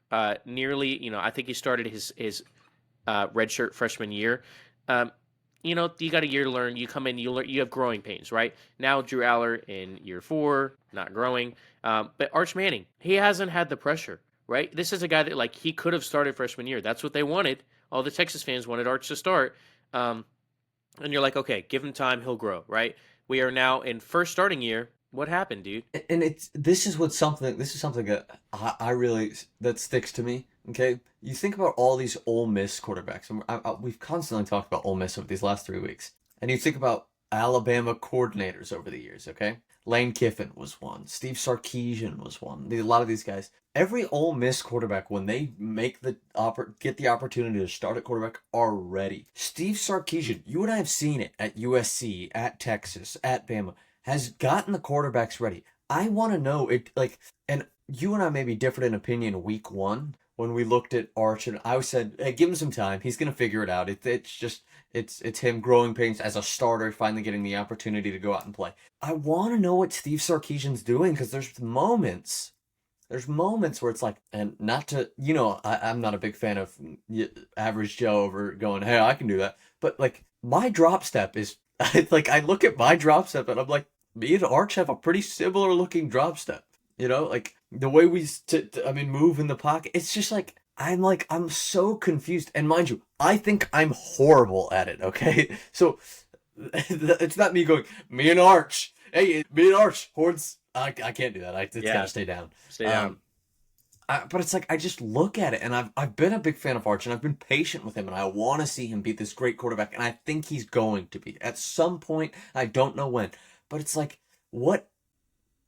nearly, I think he started his redshirt freshman year. You got a year to learn. You come in, you have growing pains, right? Now Drew Aller in year 4, not growing. But Arch Manning, he hasn't had the pressure, right? This is a guy that, like, he could have started freshman year. That's what they wanted. All the Texas fans wanted Arch to start. And you're like, okay, give him time, he'll grow, right? We are now in first starting year. What happened, dude? And this is something that I really, that sticks to me. Okay, you think about all these Ole Miss quarterbacks, and we've constantly talked about Ole Miss over these last 3 weeks, and you think about Alabama coordinators over the years. Okay, Lane Kiffin was one, Steve Sarkisian was one. A lot of these guys, every Ole Miss quarterback, when they get the opportunity to start at quarterback, are ready. Steve Sarkisian, you and I have seen it at USC, at Texas, at Bama, has gotten the quarterbacks ready. I want to know it, like, and you and I maybe differed in opinion week 1 when we looked at Arch, and I said, hey, give him some time. He's gonna figure it out. It's him growing pains as a starter, finally getting the opportunity to go out and play. I want to know what Steve Sarkisian's doing, because there's moments where it's like, and not to, I'm not a big fan of average Joe over going, hey, I can do that. But, like, my drop step is, like, I look at my drop step and I'm like, me and Arch have a pretty similar looking drop step. Like, the way we move in the pocket, it's just like, I'm so confused. And mind you, I think I'm horrible at it, okay? So, it's not me going, me and Arch, horns. I can't do that. It's gotta stay down. Stay down. But it's like, I just look at it, and I've been a big fan of Arch, and I've been patient with him, and I want to see him be this great quarterback, and I think he's going to be. At some point, I don't know when. But it's like, what?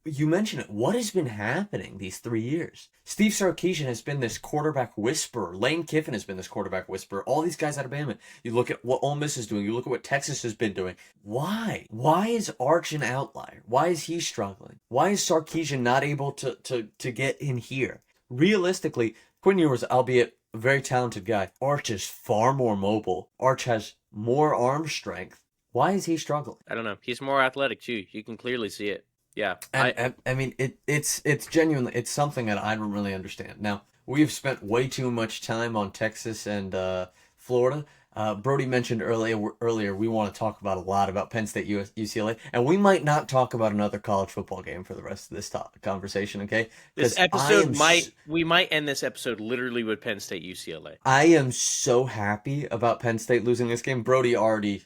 You mentioned it. What has been happening these 3 years? Steve Sarkisian has been this quarterback whisperer. Lane Kiffin has been this quarterback whisperer. All these guys out of Bama. You look at what Ole Miss is doing. You look at what Texas has been doing. Why? Why is Arch an outlier? Why is he struggling? Why is Sarkisian not able to get in here? Realistically, Quinn Ewers, albeit a very talented guy, Arch is far more mobile. Arch has more arm strength. Why is he struggling? I don't know. He's more athletic too. You can clearly see it. Yeah. And I mean, it's genuinely, it's something that I don't really understand. Now, we've spent way too much time on Texas and Florida. Brody mentioned earlier we want to talk about a lot about Penn State, UCLA, and we might not talk about another college football game for the rest of this conversation, okay? This episode we might end this episode literally with Penn State, UCLA. I am so happy about Penn State losing this game. Brody already,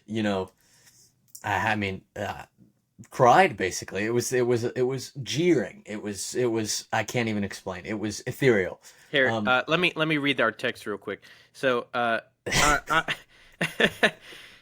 cried basically. It was jeering. It was I can't even explain. It was ethereal. Here, let me read our text real quick. So,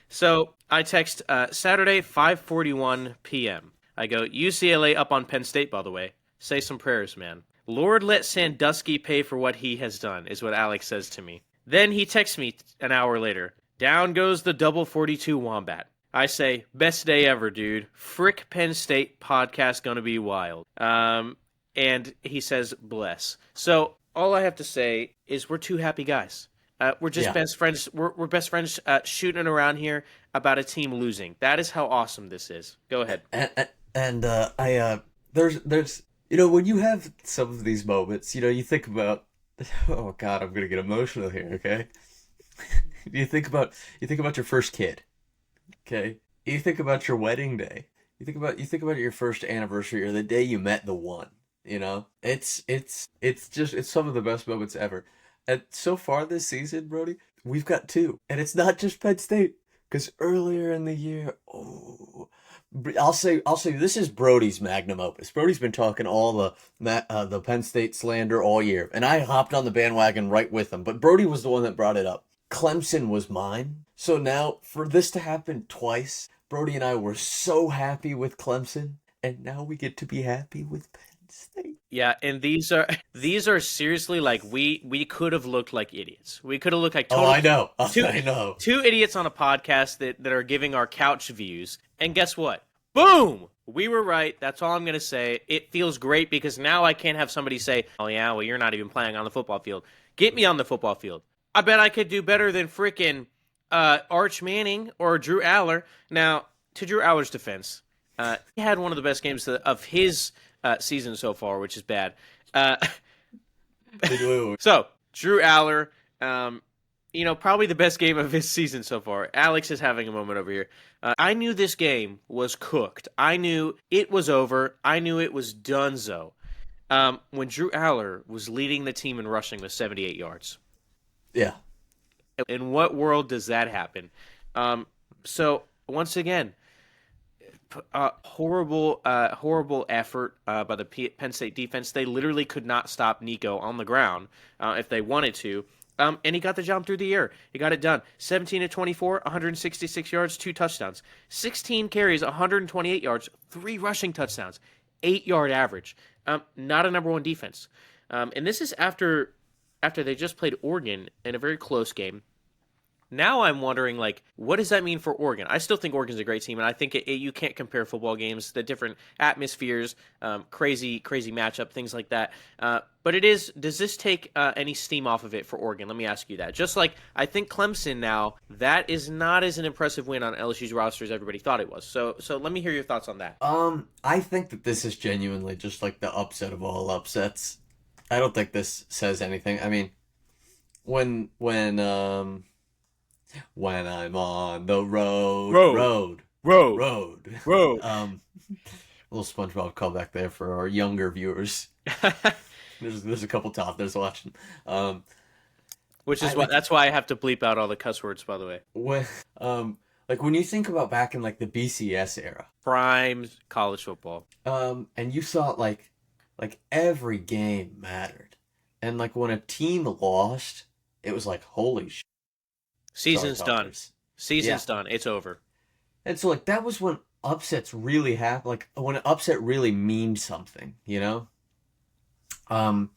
so I text Saturday 5:41 p.m. I go, UCLA up on Penn State, by the way. Say some prayers, man. Lord, let Sandusky pay for what he has done, is what Alex says to me. Then he texts me an hour later. Down goes the double 42 Wombat. I say, best day ever, dude. Frick Penn State podcast gonna be wild. And he says, bless. So all I have to say is we're two happy guys. We're just best friends. We're best friends shooting around here about a team losing. That is how awesome this is. Go ahead. And there's when you have some of these moments, you think about, oh God, I'm gonna get emotional here. Okay, you think about your first kid. Okay, you think about your wedding day. You think about your first anniversary or the day you met the one. You know, it's some of the best moments ever. And so far this season, Brody, we've got two, and it's not just Penn State. Because earlier in the year, I'll say this is Brody's magnum opus. Brody's been talking all the Penn State slander all year, and I hopped on the bandwagon right with him. But Brody was the one that brought it up. Clemson was mine. So now for this to happen twice, Brody and I were so happy with Clemson, and now we get to be happy with Penn State. Yeah, and these are seriously like we could have looked like idiots. We could have looked like total, I know. two, I know. two idiots on a podcast that are giving our couch views. And guess what? Boom! We were right. That's all I'm going to say. It feels great because now I can't have somebody say, oh yeah, well, you're not even playing on the football field. Get me on the football field. I bet I could do better than freaking Arch Manning or Drew Aller. Now, to Drew Aller's defense, he had one of the best games of his season so far, which is bad. So, Drew Aller, probably the best game of his season so far. Alex is having a moment over here. I knew this game was cooked. I knew it was over. I knew it was donezo. When Drew Aller was leading the team in rushing with 78 yards. Yeah. In what world does that happen? So, once again, horrible effort by the Penn State defense. They literally could not stop Nico on the ground if they wanted to. And he got the job through the air. He got it done. 17 to 24, 166 yards, 2 touchdowns. 16 carries, 128 yards, 3 rushing touchdowns, 8-yard average. Not a number one defense. And this is after they just played Oregon in a very close game. Now I'm wondering, what does that mean for Oregon? I still think Oregon's a great team, and I think you can't compare football games, the different atmospheres, crazy matchup, things like that. But does this take any steam off of it for Oregon? Let me ask you that. Just like I think Clemson now, that is not as an impressive win on LSU's roster as everybody thought it was. So let me hear your thoughts on that. I think that this is genuinely just like the upset of all upsets. I don't think this says anything. I mean, when I'm on the road. A little SpongeBob callback there for our younger viewers. There's a couple top there's watching. That's why I have to bleep out all the cuss words, by the way. When you think about back in the BCS era, prime college football, and you saw like every game mattered, and when a team lost, it was like holy shit. Season's done. Season's done. It's over. And so, that was when upsets really happen. When an upset really means something, you know? And,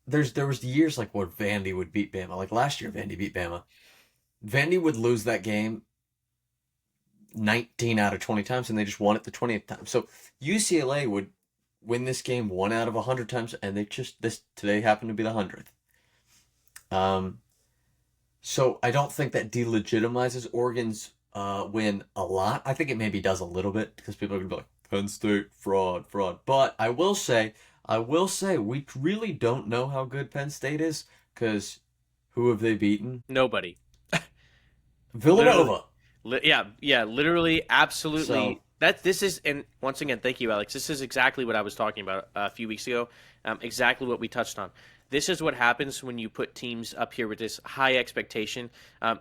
there was years, where Vandy would beat Bama. Last year, Vandy beat Bama. Vandy would lose that game 19 out of 20 times, and they just won it the 20th time. So, UCLA would win this game 1 out of 100 times, and today happened to be the 100th. So I don't think that delegitimizes Oregon's win a lot. I think it maybe does a little bit because people are going to be like, Penn State, fraud. But I will say, we really don't know how good Penn State is because who have they beaten? Nobody. Villanova. Literally, absolutely. So, and once again, thank you, Alex. This is exactly what I was talking about a few weeks ago. Exactly what we touched on. This is what happens when you put teams up here with this high expectation.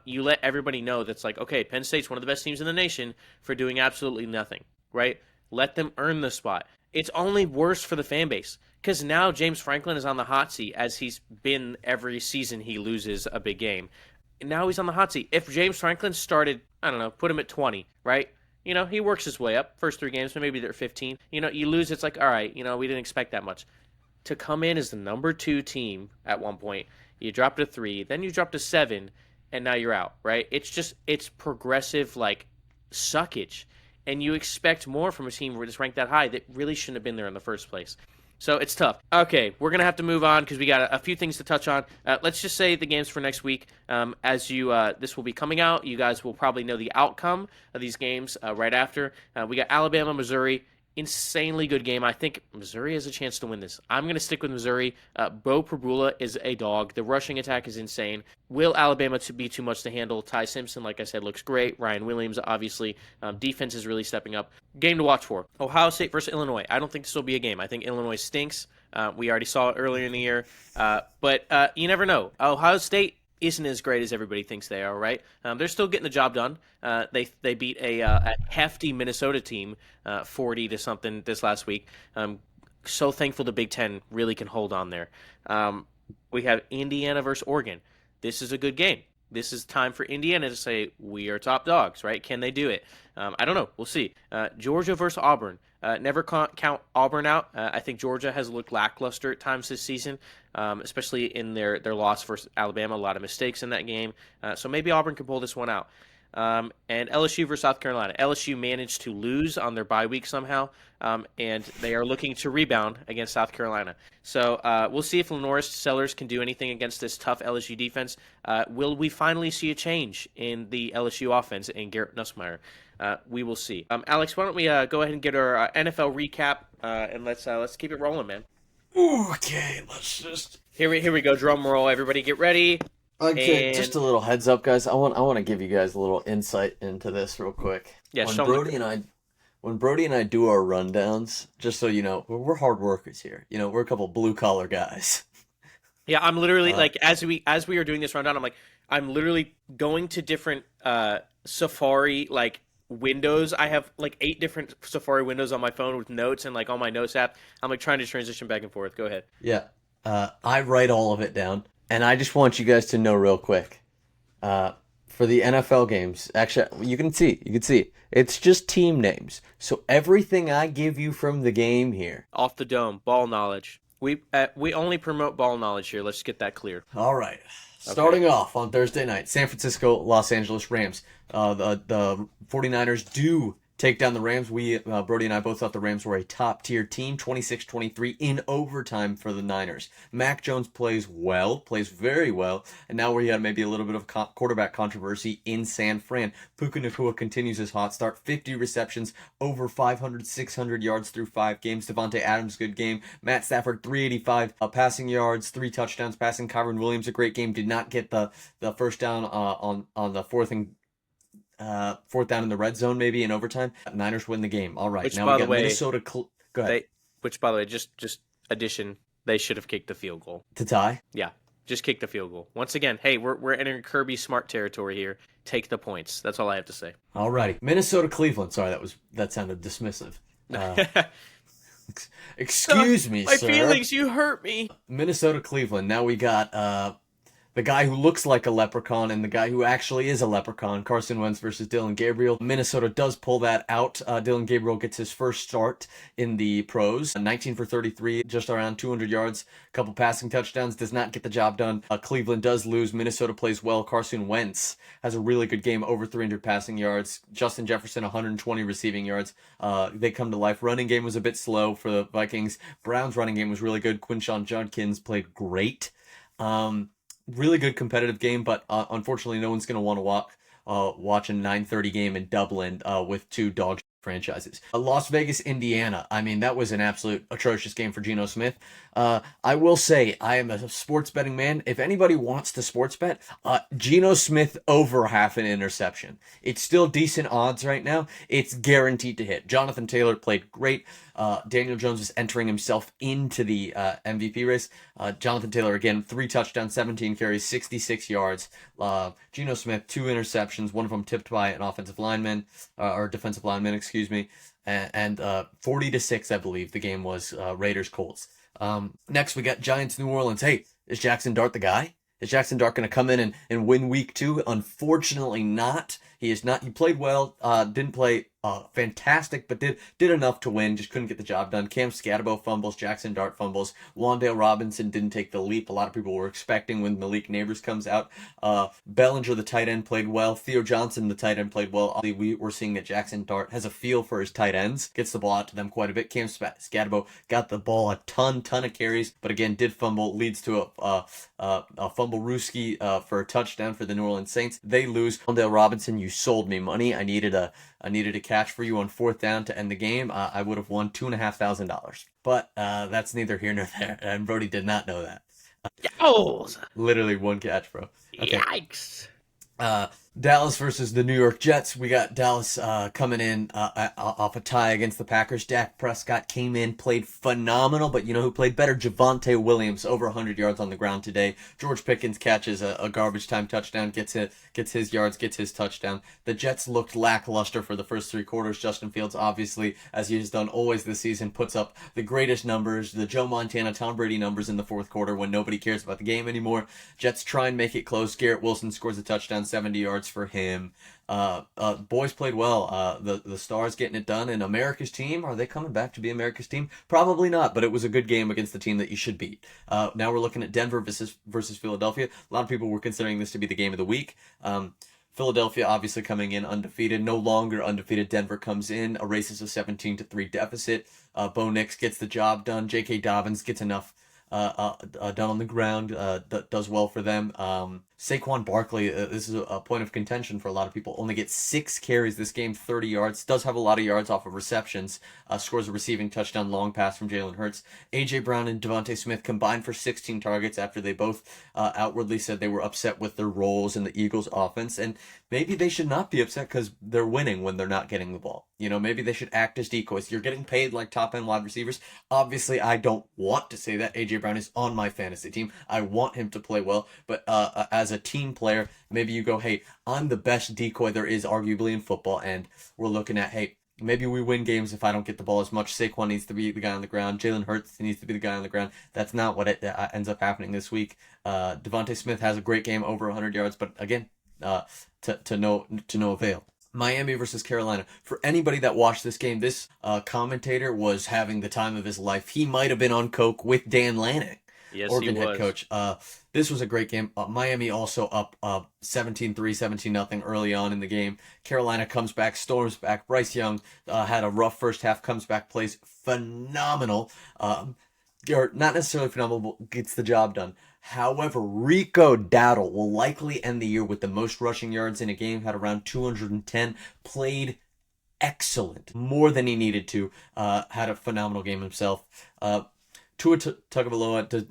You let everybody know that's okay, Penn State's one of the best teams in the nation for doing absolutely nothing, right? Let them earn the spot. It's only worse for the fan base because now James Franklin is on the hot seat as he's been every season he loses a big game. And now he's on the hot seat. If James Franklin started, I don't know, put him at 20, right? He works his way up. First 3 games, maybe they're 15. You lose, it's all right, we didn't expect that much. To come in as the number 2 team at one point, you drop to 3, then you drop to 7, and now you're out, right? It's progressive, suckage. And you expect more from a team that's ranked that high that really shouldn't have been there in the first place. So it's tough. Okay, we're going to have to move on because we got a few things to touch on. Let's just say the games for next week. This will be coming out, you guys will probably know the outcome of these games right after. We got Alabama, Missouri insanely good game. I think Missouri has a chance to win this. I'm going to stick with Missouri. Bo Prabula is a dog. The rushing attack is insane. Will Alabama to be too much to handle? Ty Simpson, like I said, looks great. Ryan Williams, obviously. Defense is really stepping up. Game to watch for. Ohio State versus Illinois. I don't think this will be a game. I think Illinois stinks. We already saw it earlier in the year. But you never know. Ohio State isn't as great as everybody thinks they are, right? They're still getting the job done. They beat a hefty Minnesota team, 40 to something this last week. So thankful the Big Ten really can hold on there. We have Indiana versus Oregon. This is a good game. This is time for Indiana to say, we are top dogs, right? Can they do it? I don't know. We'll see. Georgia versus Auburn. Never count Auburn out. I think Georgia has looked lackluster at times this season, especially in their loss versus Alabama. A lot of mistakes in that game. So maybe Auburn can pull this one out. And LSU versus South Carolina. LSU managed to lose on their bye week somehow, and they are looking to rebound against South Carolina. So we'll see if Lenoris Sellers can do anything against this tough LSU defense. Will we finally see a change in the LSU offense and Garrett Nussmeier? We will see. Alex, why don't we go ahead and get our NFL recap, and let's keep it rolling, man. Okay, let's just... Here we go. Drum roll. Everybody get ready. Okay, And- just a little heads up, guys. I want to give you guys a little insight into this real quick. Yeah, when show me. Brody and I do our rundowns, just so you know, we're hard workers here. You know, we're a couple blue collar guys. Yeah, I'm literally like as we are doing this rundown, I'm literally going to different Safari windows. I have 8 different Safari windows on my phone with notes and on my notes app. I'm trying to transition back and forth. Go ahead. Yeah, I write all of it down, and I just want you guys to know real quick. For the NFL games, actually, you can see it's just team names. So everything I give you from the game here, Off the dome, ball knowledge. We only promote ball knowledge here. Let's get that clear. all right. Starting off on Thursday night, San Francisco, Los Angeles Rams. The 49ers do take down the Rams. Brody and I both thought the Rams were a top-tier team, 26-23 in overtime for the Niners. Mac Jones plays very well, and now we had maybe a little bit of quarterback controversy in San Fran. Puka Nacua continues his hot start, 50 receptions, over 500, 600 yards through 5 games. Devontae Adams, good game. Matt Stafford, 385 passing yards, 3 touchdowns passing. Kyron Williams, a great game, did not get the first down on the fourth down in the red zone, maybe in overtime. Niners win the game. All right, Which, now by we the got way, Minnesota. Go ahead. Which, by the way, just addition, they should have kicked the field goal. To tie. Yeah, just kick the field goal. Once again, hey, we're entering Kirby Smart territory here. Take the points. That's all I have to say. All righty, Minnesota Cleveland. Sorry, that sounded dismissive. Excuse me, My sir. feelings, you hurt me. Minnesota Cleveland. Now we got the guy who looks like a leprechaun and the guy who actually is a leprechaun, Carson Wentz versus Dylan Gabriel. Minnesota does pull that out. Dylan Gabriel gets his first start in the pros. 19 for 33, just around 200 yards, a couple passing touchdowns, does not get the job done. Cleveland does lose. Minnesota plays well. Carson Wentz has a really good game, over 300 passing yards. Justin Jefferson, 120 receiving yards. They come to life. Running game was a bit slow for the Vikings. Browns running game was really good. Quinshon Judkins played great. Really good competitive game, but unfortunately no one's going to want to watch a 9:30 game in Dublin with 2 dog franchises. Las Vegas, Indiana. I mean, that was an absolute atrocious game for Geno Smith. I will say, I am a sports betting man. If anybody wants to sports bet, Geno Smith over half an interception. It's still decent odds right now. It's guaranteed to hit. Jonathan Taylor played great. Daniel Jones is entering himself into the MVP race. Jonathan Taylor, again, 3 touchdowns, 17 carries, 66 yards. Geno Smith, 2 interceptions, one of them tipped by an offensive lineman, or defensive lineman, excuse me. And 40-6, I believe, the game was Raiders-Colts. Next, we got Giants-New Orleans. Hey, is Jackson Dart the guy? Is Jackson Dart going to come in and win week 2? Unfortunately not. He is not. He played well, didn't play fantastic, but did enough to win. Just couldn't get the job done. Cam Scatabo fumbles, Jackson Dart fumbles. Wandale Robinson didn't take the leap a lot of people were expecting when Malik Neighbors comes out. Bellinger, the tight end, played well. Theo Johnson, the tight end, played well. We were seeing that Jackson Dart has a feel for his tight ends, gets the ball out to them quite a bit. Cam Scatabo got the ball a ton of carries, but again did fumble, leads to a fumble Ruski for a touchdown for the New Orleans Saints. They lose. Wandale Robinson, you sold me money. I needed a needed a catch for you on fourth down to end the game, I would have won $2,500. But that's neither here nor there, and Brody did not know that. Oh, Literally one catch, bro. Okay. yikes. Uh, Dallas versus the New York Jets. We got Dallas coming in off a tie against the Packers. Dak Prescott came in, played phenomenal, but you know who played better? Javonte Williams, over 100 yards on the ground today. George Pickens catches a garbage time touchdown, gets his yards, gets his touchdown. The Jets looked lackluster for the first three quarters. Justin Fields, obviously, as he has done always this season, puts up the greatest numbers, the Joe Montana, Tom Brady numbers in the fourth quarter when nobody cares about the game anymore. Jets try and make it close. Garrett Wilson scores a touchdown, 70 yards for him. Boys played well. The Stars getting it done. And America's team, are they coming back to be America's team? Probably not, but it was a good game against the team that you should beat. Now we're looking at Denver versus Philadelphia. A lot of people were considering this to be the game of the week. Philadelphia obviously coming in undefeated, no longer undefeated. Denver comes in, erases a 17-3 deficit. Bo Nix gets the job done. J.K. Dobbins gets enough done on the ground, does well for them. Saquon Barkley, this is a point of contention for a lot of people, only gets 6 carries this game, 30 yards, does have a lot of yards off of receptions, scores a receiving touchdown, long pass from Jalen Hurts. A.J. Brown and Devontae Smith combined for 16 targets after they both outwardly said they were upset with their roles in the Eagles offense, and maybe they should not be upset because they're winning when they're not getting the ball. You know, maybe they should act as decoys. You're getting paid like top-end wide receivers. Obviously, I don't want to say that. A.J. Brown is on my fantasy team. I want him to play well, but as a team player, maybe you go, hey, I'm the best decoy there is arguably in football, and we're looking at, hey, maybe we win games if I don't get the ball as much. Saquon needs to be the guy on the ground. Jalen Hurts needs to be the guy on the ground. That's not what it ends up happening this week. Devontae Smith has a great game, over 100 yards, but again, to no avail. Miami versus Carolina. For anybody that watched this game, this commentator was having the time of his life. He might have been on coke with Dan Lanning. Yes, Oregon he was. head coach. This was a great game. Miami also up 17-3, 17-0 early on in the game. Carolina comes back, storms back. Bryce Young had a rough first half, comes back, plays phenomenal. Or not necessarily phenomenal, but gets the job done. However, Rico Dowdle will likely end the year with the most rushing yards in a game, had around 210, played excellent, more than he needed to, had a phenomenal game himself. Tua Tagovailoa,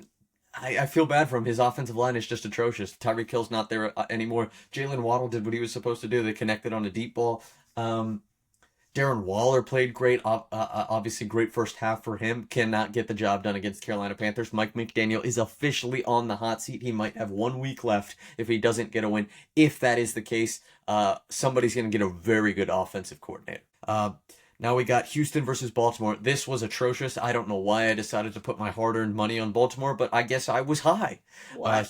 I feel bad for him. His offensive line is just atrocious. Tyreek Hill's not there anymore. Jalen Waddle did what he was supposed to do. They connected on a deep ball. Darren Waller played great. Obviously, great first half for him. Cannot get the job done against Carolina Panthers. Mike McDaniel is officially on the hot seat. He might have 1 week left if he doesn't get a win. If that is the case, somebody's going to get a very good offensive coordinator. Now we got Houston versus Baltimore. This was atrocious. I don't know why I decided to put my hard-earned money on Baltimore, but I guess I was high.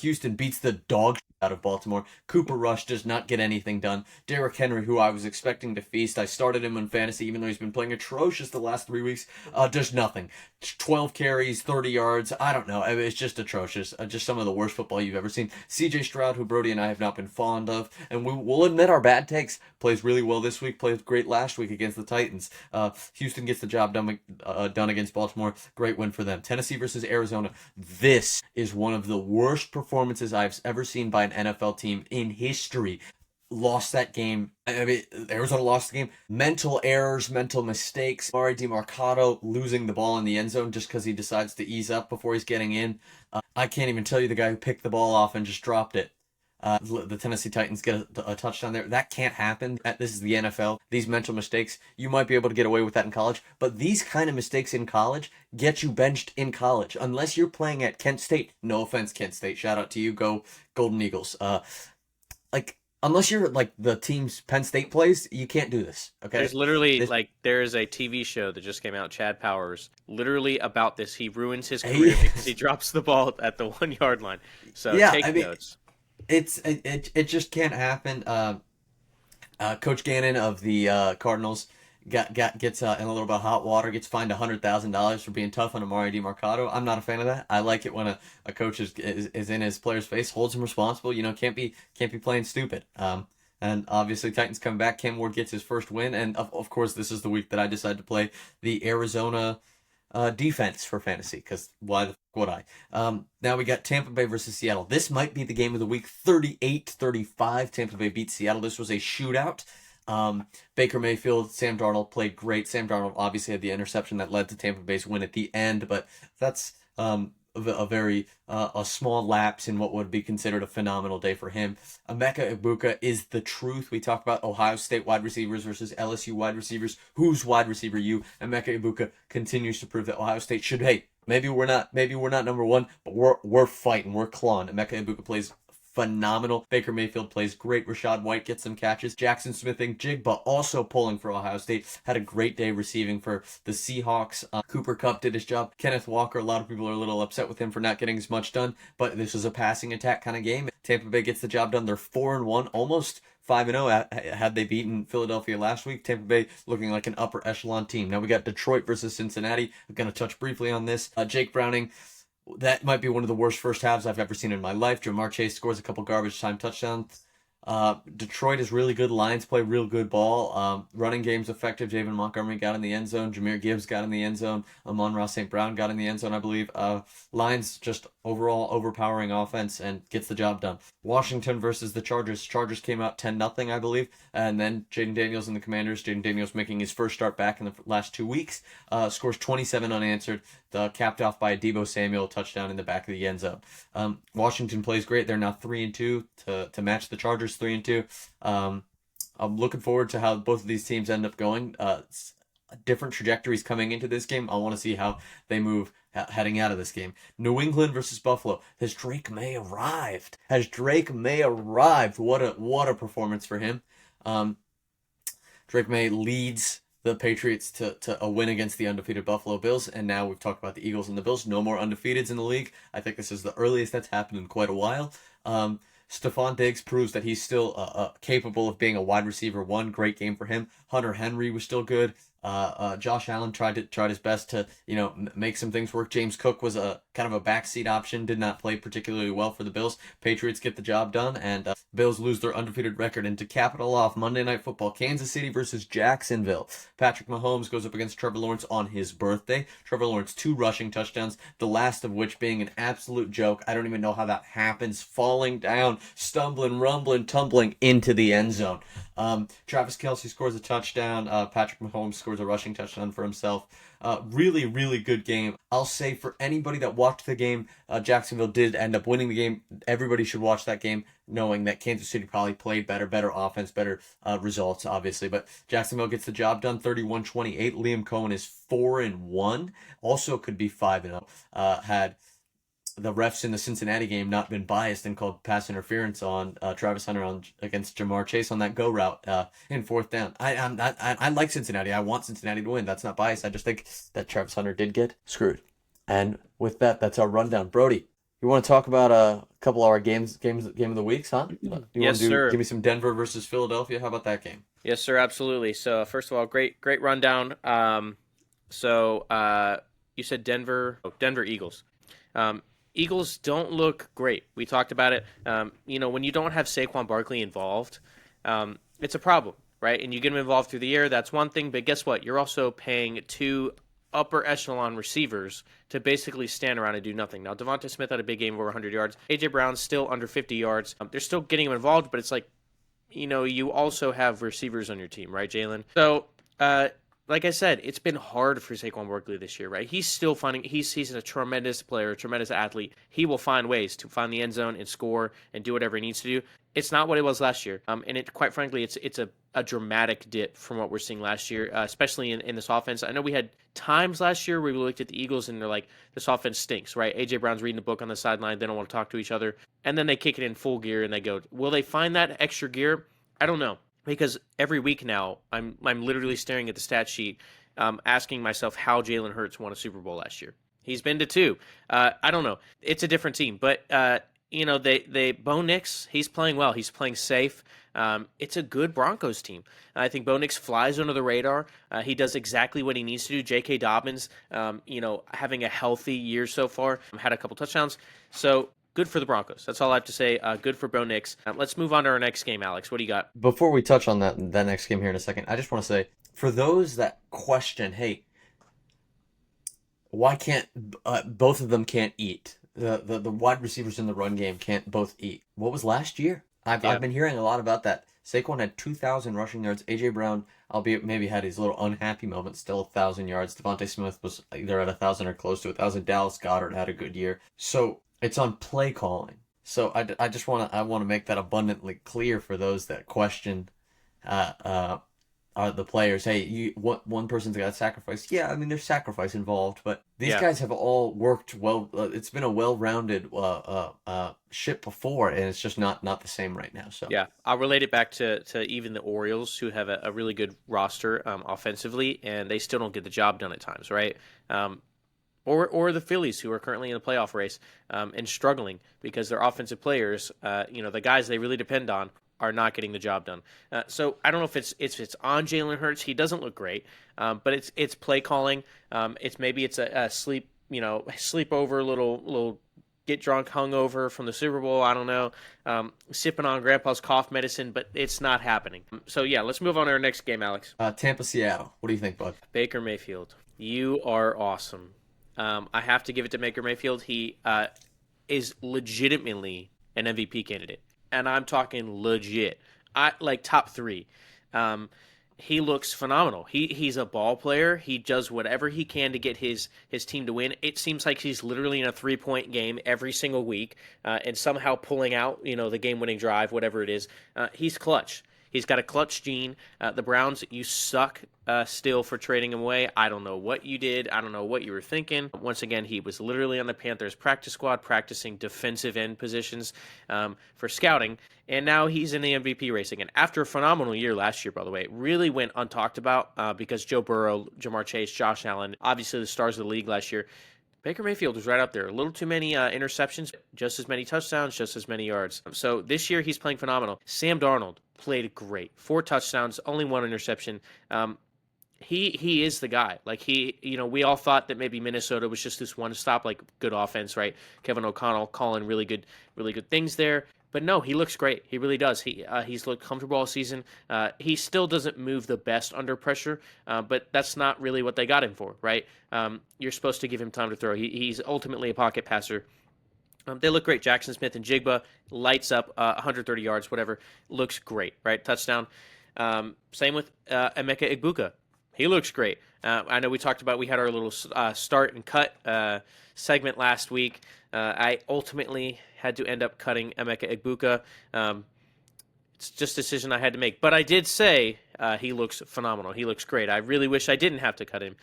Houston beats the dog shit out of Baltimore. Cooper Rush does not get anything done. Derrick Henry, who I was expecting to feast, I started him in fantasy, even though he's been playing atrocious the last 3 weeks, does nothing. 12 carries, 30 yards. I don't know. It's just atrocious. Just some of the worst football you've ever seen. C.J. Stroud, who Brody and I have not been fond of, and we'll admit our bad takes, plays really well this week, played great last week against the Titans. Houston gets the job done against Baltimore. Great win for them. Tennessee versus Arizona. This is one of the worst performances I've ever seen by an NFL team in history. Lost that game. I mean, Arizona lost the game. Mental errors, mental mistakes. Mari DiMarcado losing the ball in the end zone just because he decides to ease up before he's getting in. I can't even tell you the guy who picked the ball off and just dropped it. The Tennessee Titans get a touchdown there. That can't happen. This is the NFL. These mental mistakes, you might be able to get away with that in college, but these kind of mistakes in college get you benched in college. Unless you're playing at Kent State. No offense, Kent State. Shout out to you. Go Golden Eagles. Unless you're like the team's Penn State plays, you can't do this. Okay. There's literally there's a TV show that just came out, Chad Powers, literally about this. He ruins his career because he drops the ball at the 1 yard line. So yeah, take notes. It just can't happen. Coach Gannon of the Cardinals gets in a little bit of hot water, gets fined $100,000 for being tough on Amari DiMarcado. I'm not a fan of that. I like it when a coach is in his player's face, holds him responsible. You know, can't be playing stupid. And obviously Titans come back. Cam Ward gets his first win, and of course this is the week that I decided to play the Arizona defense for fantasy, because why the fuck would I? Now we got Tampa Bay versus Seattle. This might be the game of the week. 38-35, Tampa Bay beats Seattle. This was a shootout. Baker Mayfield, Sam Darnold played great. Sam Darnold obviously had the interception that led to Tampa Bay's win at the end, but that's a very a small lapse in what would be considered a phenomenal day for him. Emeka Egbuka is the truth. We talk about Ohio State wide receivers versus LSU wide receivers. Who's wide receiver you? Emeka Egbuka continues to prove that Ohio State should. Hey, maybe we're not number one, but we're fighting, we're clawing. Emeka Egbuka plays phenomenal. Baker Mayfield plays great. Rashad White gets some catches. Jackson Smithing, Jigba also pulling for Ohio State. Had a great day receiving for the Seahawks. Cooper Kupp did his job. Kenneth Walker, a lot of people are a little upset with him for not getting as much done, but this was a passing attack kind of game. Tampa Bay gets the job done. They're 4-1, almost 5-0 had they beaten Philadelphia last week. Tampa Bay looking like an upper echelon team. Now we got Detroit versus Cincinnati. I'm going to touch briefly on this. Jake Browning, that might be one of the worst first halves I've ever seen in my life. Jamar Chase scores a couple garbage time touchdowns. Detroit is really good. Lions play real good ball. Running game's effective. David Montgomery got in the end zone. Jameer Gibbs got in the end zone. Amon-Ra St. Brown got in the end zone, I believe. Lions just overall overpowering offense and gets the job done. Washington versus the Chargers. Chargers came out 10-0, I believe. And then Jaden Daniels and the Commanders. Jaden Daniels making his first start back in the last 2 weeks. Scores 27 unanswered. Capped off by a Deebo Samuel touchdown in the back of the end zone. Washington plays great. They're now 3-2 to match the Chargers 3-2. I'm looking forward to how both of these teams end up going. Different trajectories coming into this game. I want to see how they move heading out of this game. New England versus Buffalo. Has Drake May arrived? What a performance for him. Drake May leads the Patriots to a win against the undefeated Buffalo Bills, and now we've talked about the Eagles and the Bills. No more undefeateds in the league. I think this is the earliest that's happened in quite a while. Stephon Diggs proves that he's still capable of being a wide receiver one. Great game for him. Hunter Henry was still good. Josh Allen tried his best to make some things work. James Cook was a kind of a backseat option. Did not play particularly well for the Bills. Patriots get the job done, and Bills lose their undefeated record. And to cap it all off, Monday Night Football, Kansas City versus Jacksonville. Patrick Mahomes goes up against Trevor Lawrence on his birthday. Trevor Lawrence 2 rushing touchdowns, the last of which being an absolute joke. I don't even know how that happens. Falling down, stumbling, rumbling, tumbling into the end zone. Travis Kelce scores a touchdown. Patrick Mahomes scores a rushing touchdown for himself. Really, really good game. I'll say for anybody that watched the game, Jacksonville did end up winning the game. Everybody should watch that game knowing that Kansas City probably played better offense, better results, obviously. But Jacksonville gets the job done, 31-28. Liam Cohen is 4-1. Also could be 5-0. Had the refs in the Cincinnati game not been biased and called pass interference on Travis Hunter against Jamar Chase on that go route in 4th down. I like Cincinnati. I want Cincinnati to win. That's not biased. I just think that Travis Hunter did get screwed. And with that, that's our rundown. Brody, you want to talk about a couple of our game of the weeks, huh? Yes, sir. Give me some Denver versus Philadelphia. How about that game? Yes, sir. Absolutely. So first of all, great rundown. You said Denver Eagles. Eagles don't look great. We talked about it. When you don't have Saquon Barkley involved, it's a problem, right? And you get him involved through the air, that's one thing. But guess what? You're also paying 2 upper echelon receivers to basically stand around and do nothing. Now, Devonta Smith had a big game of over 100 yards. A.J. Brown's still under 50 yards. They're still getting him involved, but it's like, you also have receivers on your team, right, Jalen? So, like I said, it's been hard for Saquon Barkley this year, right? He's still finding he's a tremendous player, a tremendous athlete. He will find ways to find the end zone and score and do whatever he needs to do. It's not what it was last year. Quite frankly, it's a dramatic dip from what we're seeing last year, especially in this offense. I know we had times last year where we looked at the Eagles and they're like, this offense stinks, right? A.J. Brown's reading a book on the sideline. They don't want to talk to each other. And then they kick it in full gear and they go, will they find that extra gear? I don't know. Because every week now, I'm literally staring at the stat sheet, asking myself how Jalen Hurts won a Super Bowl last year. He's been to 2. I don't know. It's a different team, but Bo Nix, he's playing well. He's playing safe. It's a good Broncos team. I think Bo Nix flies under the radar. He does exactly what he needs to do. J.K. Dobbins, having a healthy year so far, had a couple touchdowns. So good for the Broncos. That's all I have to say. Good for Bo Nix. Let's move on to our next game, Alex. What do you got? Before we touch on that next game here in a second, I just want to say, for those that question, hey, why can't both of them can't eat? The wide receivers in the run game can't both eat. What was last year? I've been hearing a lot about that Saquon had 2,000 rushing yards. A.J. Brown, albeit maybe had his little unhappy moments, still 1,000 yards. Devontae Smith was either at 1,000 or close to 1,000. Dallas Goedert had a good year. So it's on play calling. So I just want to make that abundantly clear for those that question the players. Hey, one person's got sacrifice. Yeah, I mean there's sacrifice involved, but these guys have all worked well. It's been a well-rounded ship before, and it's just not the same right now. So yeah, I'll relate it back to even the Orioles, who have a really good roster offensively, and they still don't get the job done at times, right? Or the Phillies, who are currently in the playoff race and struggling because their offensive players, the guys they really depend on, are not getting the job done. So I don't know if it's on Jalen Hurts. He doesn't look great, but it's play calling. It's a sleepover, little get drunk, hungover from the Super Bowl. I don't know, sipping on Grandpa's cough medicine, but it's not happening. So yeah, let's move on to our next game, Alex. Tampa, Seattle. What do you think, bud? Baker Mayfield, you are awesome. I have to give it to Baker Mayfield. He is legitimately an MVP candidate. And I'm talking legit. Top 3. He looks phenomenal. He's a ball player. He does whatever he can to get his team to win. It seems like he's literally in a 3-point game every single week and somehow pulling out, the game-winning drive, whatever it is. He's clutch. He's got a clutch gene. The Browns, you suck still for trading him away. I don't know what you did. I don't know what you were thinking. Once again, he was literally on the Panthers practice squad practicing defensive end positions for scouting, and now he's in the MVP race again. After a phenomenal year last year, by the way, it really went untalked about because Joe Burrow, Jamar Chase, Josh Allen, obviously the stars of the league last year. Baker Mayfield was right up there. A little too many interceptions, just as many touchdowns, just as many yards. So this year he's playing phenomenal. Sam Darnold played great. 4 touchdowns, only 1 interception. He is the guy. We all thought that maybe Minnesota was just this one stop, good offense, right? Kevin O'Connell calling really good things there. But no, he looks great. He really does. He's looked comfortable all season. He still doesn't move the best under pressure, but that's not really what they got him for, right? You're supposed to give him time to throw. He's ultimately a pocket passer. They look great. Jackson Smith and Jigba lights up 130 yards, whatever. Looks great, right? Touchdown. Same with Emeka Egbuka. He looks great. I know we had our little start and cut segment last week. I ultimately had to end up cutting Emeka Egbuka. It's just a decision I had to make. But I did say he looks phenomenal. He looks great. I really wish I didn't have to cut him.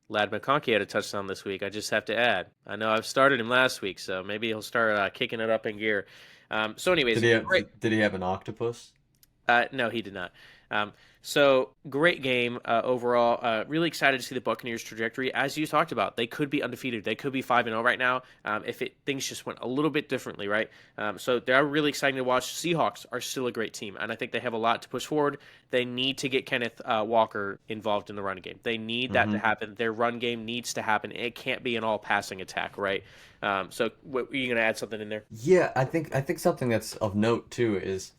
Lad McConkey had a touchdown this week. I just have to add. I know I've started him last week, so maybe he'll start kicking it up in gear. Anyways, did he have an octopus? No, he did not. So great game overall. Really excited to see the Buccaneers' trajectory. As you talked about, they could be undefeated. They could be 5-0 right now if things just went a little bit differently, right? So they're really exciting to watch. Seahawks are still a great team, and I think they have a lot to push forward. They need to get Kenneth Walker involved in the run game. They need that to happen. Their run game needs to happen. It can't be an all-passing attack, right? So are you going to add something in there? Yeah, I think something that's of note, too, is,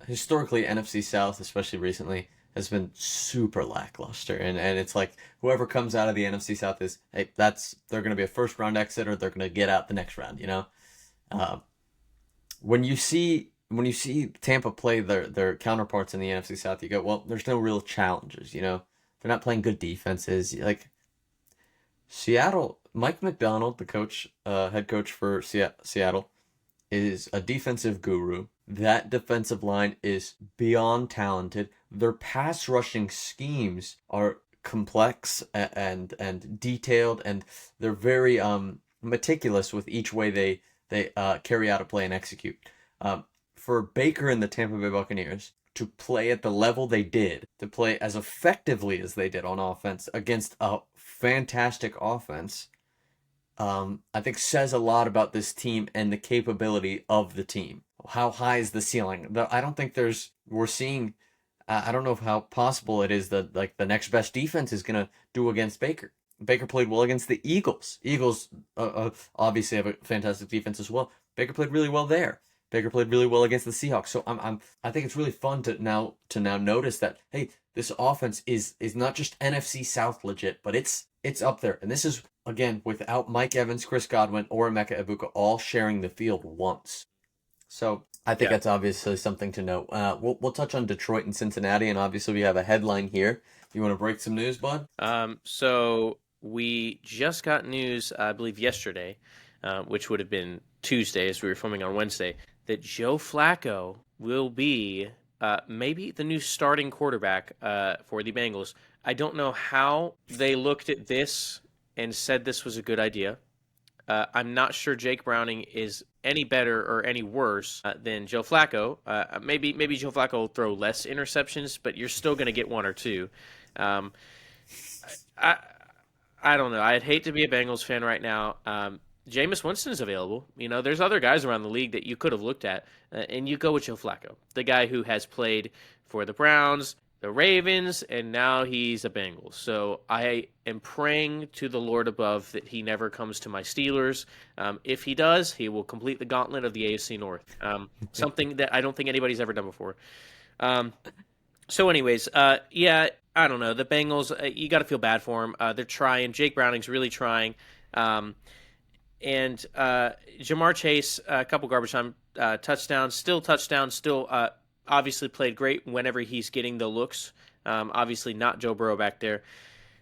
historically, NFC South, especially recently, has been super lackluster. And it's like whoever comes out of the NFC South is, hey, they're going to be a first-round exit or they're going to get out the next round, When you see Tampa play their counterparts in the NFC South, you go, well, there's no real challenges, They're not playing good defenses. Like Seattle, Mike McDonald, the head coach for Seattle, is a defensive guru. That defensive line is beyond talented. Their pass rushing schemes are complex and detailed, and they're very meticulous with each way they carry out a play and execute. For Baker and the Tampa Bay Buccaneers to play at the level they did, to play as effectively as they did on offense against a fantastic offense, I think says a lot about this team and the capability of the team. How high is the ceiling? I don't think we're seeing, I don't know how possible it is that the next best defense is going to do against Baker. Baker played well against the Eagles. Eagles obviously have a fantastic defense as well. Baker played really well there. Baker played really well against the Seahawks. So I think it's really fun to now notice that, hey, this offense is not just NFC South legit, but it's up there. And this is, again, without Mike Evans, Chris Godwin, or Emeka Egbuka all sharing the field once. So I think that's obviously something to note. We'll touch on Detroit and Cincinnati, and obviously we have a headline here. You want to break some news, bud? So we just got news, I believe, yesterday, which would have been Tuesday as we were filming on Wednesday, that Joe Flacco will be maybe the new starting quarterback for the Bengals. I don't know how they looked at this and said this was a good idea. I'm not sure Jake Browning is any better or any worse than Joe Flacco. Maybe Joe Flacco will throw less interceptions, but you're still going to get one or two. Um, I I don't know. I'd hate to be a Bengals fan right now. Jameis Winston is available. You know, there's other guys around the league that you could have looked at, and you go with Joe Flacco, the guy who has played for the Browns, the Ravens, and now he's a Bengals. So I am praying to the Lord above that he never comes to my Steelers. If he does, he will complete the gauntlet of the AFC North, something that I don't think anybody's ever done before. So anyways, yeah, I don't know. The Bengals, you got to feel bad for them. They're trying. Jake Browning's really trying. And Jamar Chase, a couple garbage time touchdowns, still obviously played great whenever he's getting the looks. Obviously not Joe Burrow back there.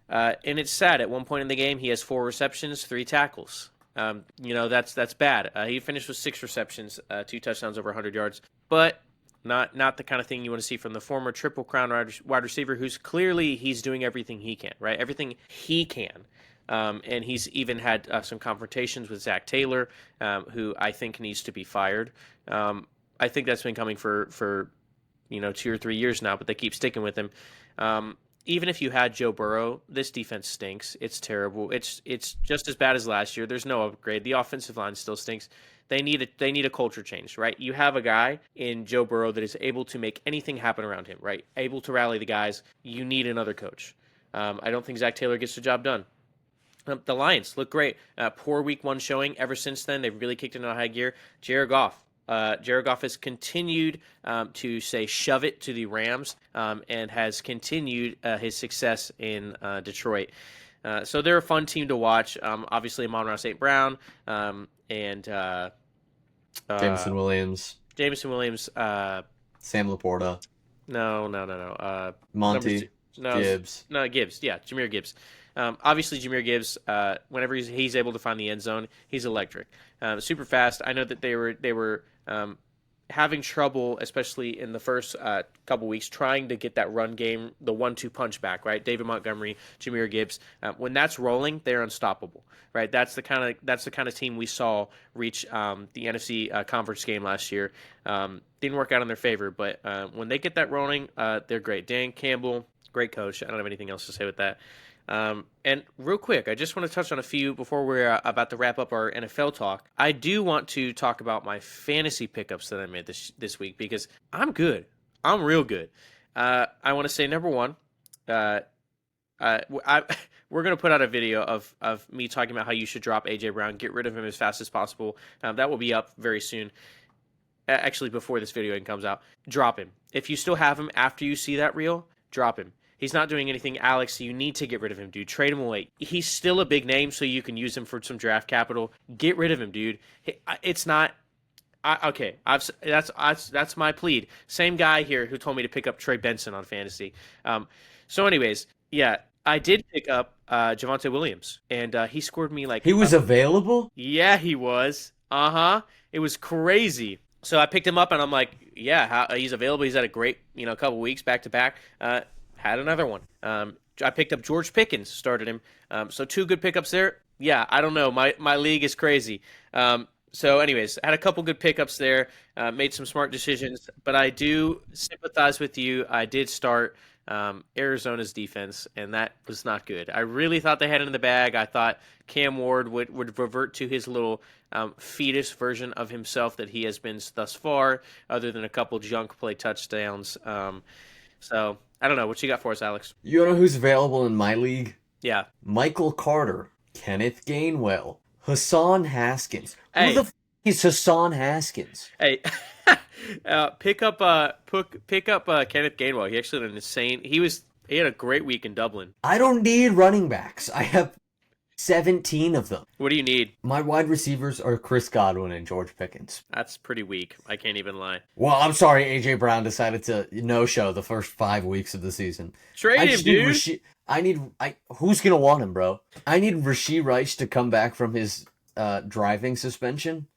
And it's sad. At one point in the game, he has 4 receptions, 3 tackles. You know, that's bad. He finished with 6 receptions, 2 touchdowns over 100 yards. But not the kind of thing you want to see from the former Triple Crown wide receiver who's clearly he's doing everything he can, right? Everything he can. And he's even had some confrontations with Zach Taylor, who I think needs to be fired. I think that's been coming for 2 or 3 years now, but they keep sticking with him. Even if you had Joe Burrow, this defense stinks. It's terrible. It's just as bad as last year. There's no upgrade. The offensive line still stinks. They need a culture change, right? You have a guy in Joe Burrow that is able to make anything happen around him, right? Able to rally the guys. You need another coach. I don't think Zach Taylor gets the job done. The Lions look great. Poor week 1 showing. Ever since then, they've really kicked into a high gear. Jared Goff has continued to say shove it to the Rams and has continued his success in Detroit. So they're a fun team to watch. Obviously, Amon-Ra St. Brown and Jameson Williams. Sam Laporta. No. Monty. Gibbs. No, Gibbs. Yeah, Jahmyr Gibbs. Obviously, Jahmyr Gibbs, whenever he's able to find the end zone, he's electric. Super fast. I know that they were having trouble, especially in the first couple weeks, trying to get that run game, the 1-2 punch back, right? David Montgomery, Jahmyr Gibbs. When that's rolling, they're unstoppable, right? That's the kind of team we saw reach the NFC conference game last year. Didn't work out in their favor, but when they get that rolling, they're great. Dan Campbell, great coach. I don't have anything else to say with that. And real quick, I just want to touch on a few before we're about to wrap up our NFL talk. I do want to talk about my fantasy pickups that I made this week because I'm good. I'm real good. I want to say, number one, we're going to put out a video of me talking about how you should drop A.J. Brown, get rid of him as fast as possible. That will be up very soon. Actually, before this video even comes out. Drop him. If you still have him after you see that reel, drop him. He's not doing anything, Alex. You need to get rid of him, dude. Trade him away. He's still a big name, so you can use him for some draft capital. Get rid of him, dude. It's not. Okay, that's my plead. Same guy here who told me to pick up Trey Benson on fantasy. So, anyways, yeah, I did pick up Javonte Williams, and he scored me like. He was available? Yeah, he was. It was crazy. So I picked him up, and I'm like, yeah, he's available. He's had a great, couple weeks back to back. Had another one. I picked up George Pickens, started him. So 2 good pickups there. Yeah, I don't know. My league is crazy. So anyways, I had a couple good pickups there. Made some smart decisions. But I do sympathize with you. I did start Arizona's defense, and that was not good. I really thought they had it in the bag. I thought Cam Ward would revert to his little fetus version of himself that he has been thus far, other than a couple junk play touchdowns. So I don't know. What you got for us, Alex? You know who's available in my league? Yeah. Michael Carter, Kenneth Gainwell, Hassan Haskins. Hey. Who the f*** is Hassan Haskins? Hey, pick up Kenneth Gainwell. He actually had an insane. He had a great week in Dublin. I don't need running backs. I have 17 of them. What do you need? My wide receivers are Chris Godwin and George Pickens. That's pretty weak. I can't even lie. Well, I'm sorry, A.J. Brown decided to no-show the first 5 weeks of the season. Trade him, dude. Who's going to want him, bro? I need Rashee Rice to come back from his driving suspension.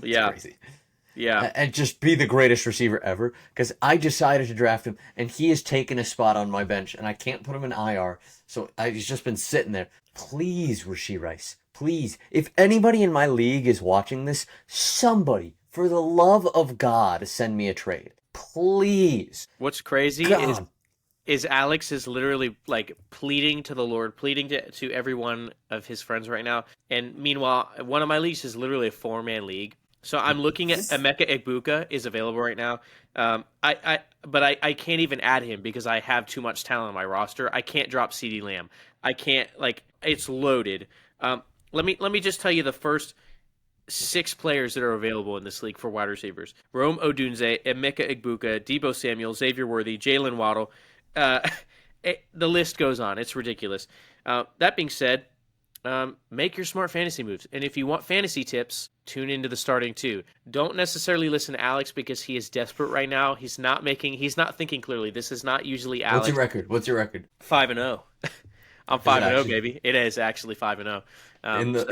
Yeah. Crazy. Yeah. And just be the greatest receiver ever, because I decided to draft him, and he has taken a spot on my bench, and I can't put him in IR, so he's just been sitting there. Please, Rashee Rice, please. If anybody in my league is watching this, somebody, for the love of God, send me a trade. Please. What's crazy is Alex is literally like pleading to the Lord, pleading to every one of his friends right now. And meanwhile, one of my leagues is literally a 4-man league. So I'm looking at Emeka Egbuka is available right now. But I can't even add him because I have too much talent on my roster. I can't drop CeeDee Lamb. I can't, like, it's loaded. Let me just tell you the first 6 players that are available in this league for wide receivers: Rome Odunze, Emeka Egbuka, Deebo Samuel, Xavier Worthy, Jalen Waddle. The list goes on. It's ridiculous. That being said, make your smart fantasy moves. And if you want fantasy tips, tune into the starting 2. Don't necessarily listen to Alex because he is desperate right now. He's not thinking clearly. This is not usually Alex. What's your record? 5-0. I'm 5-0, baby. It is actually 5-0. In the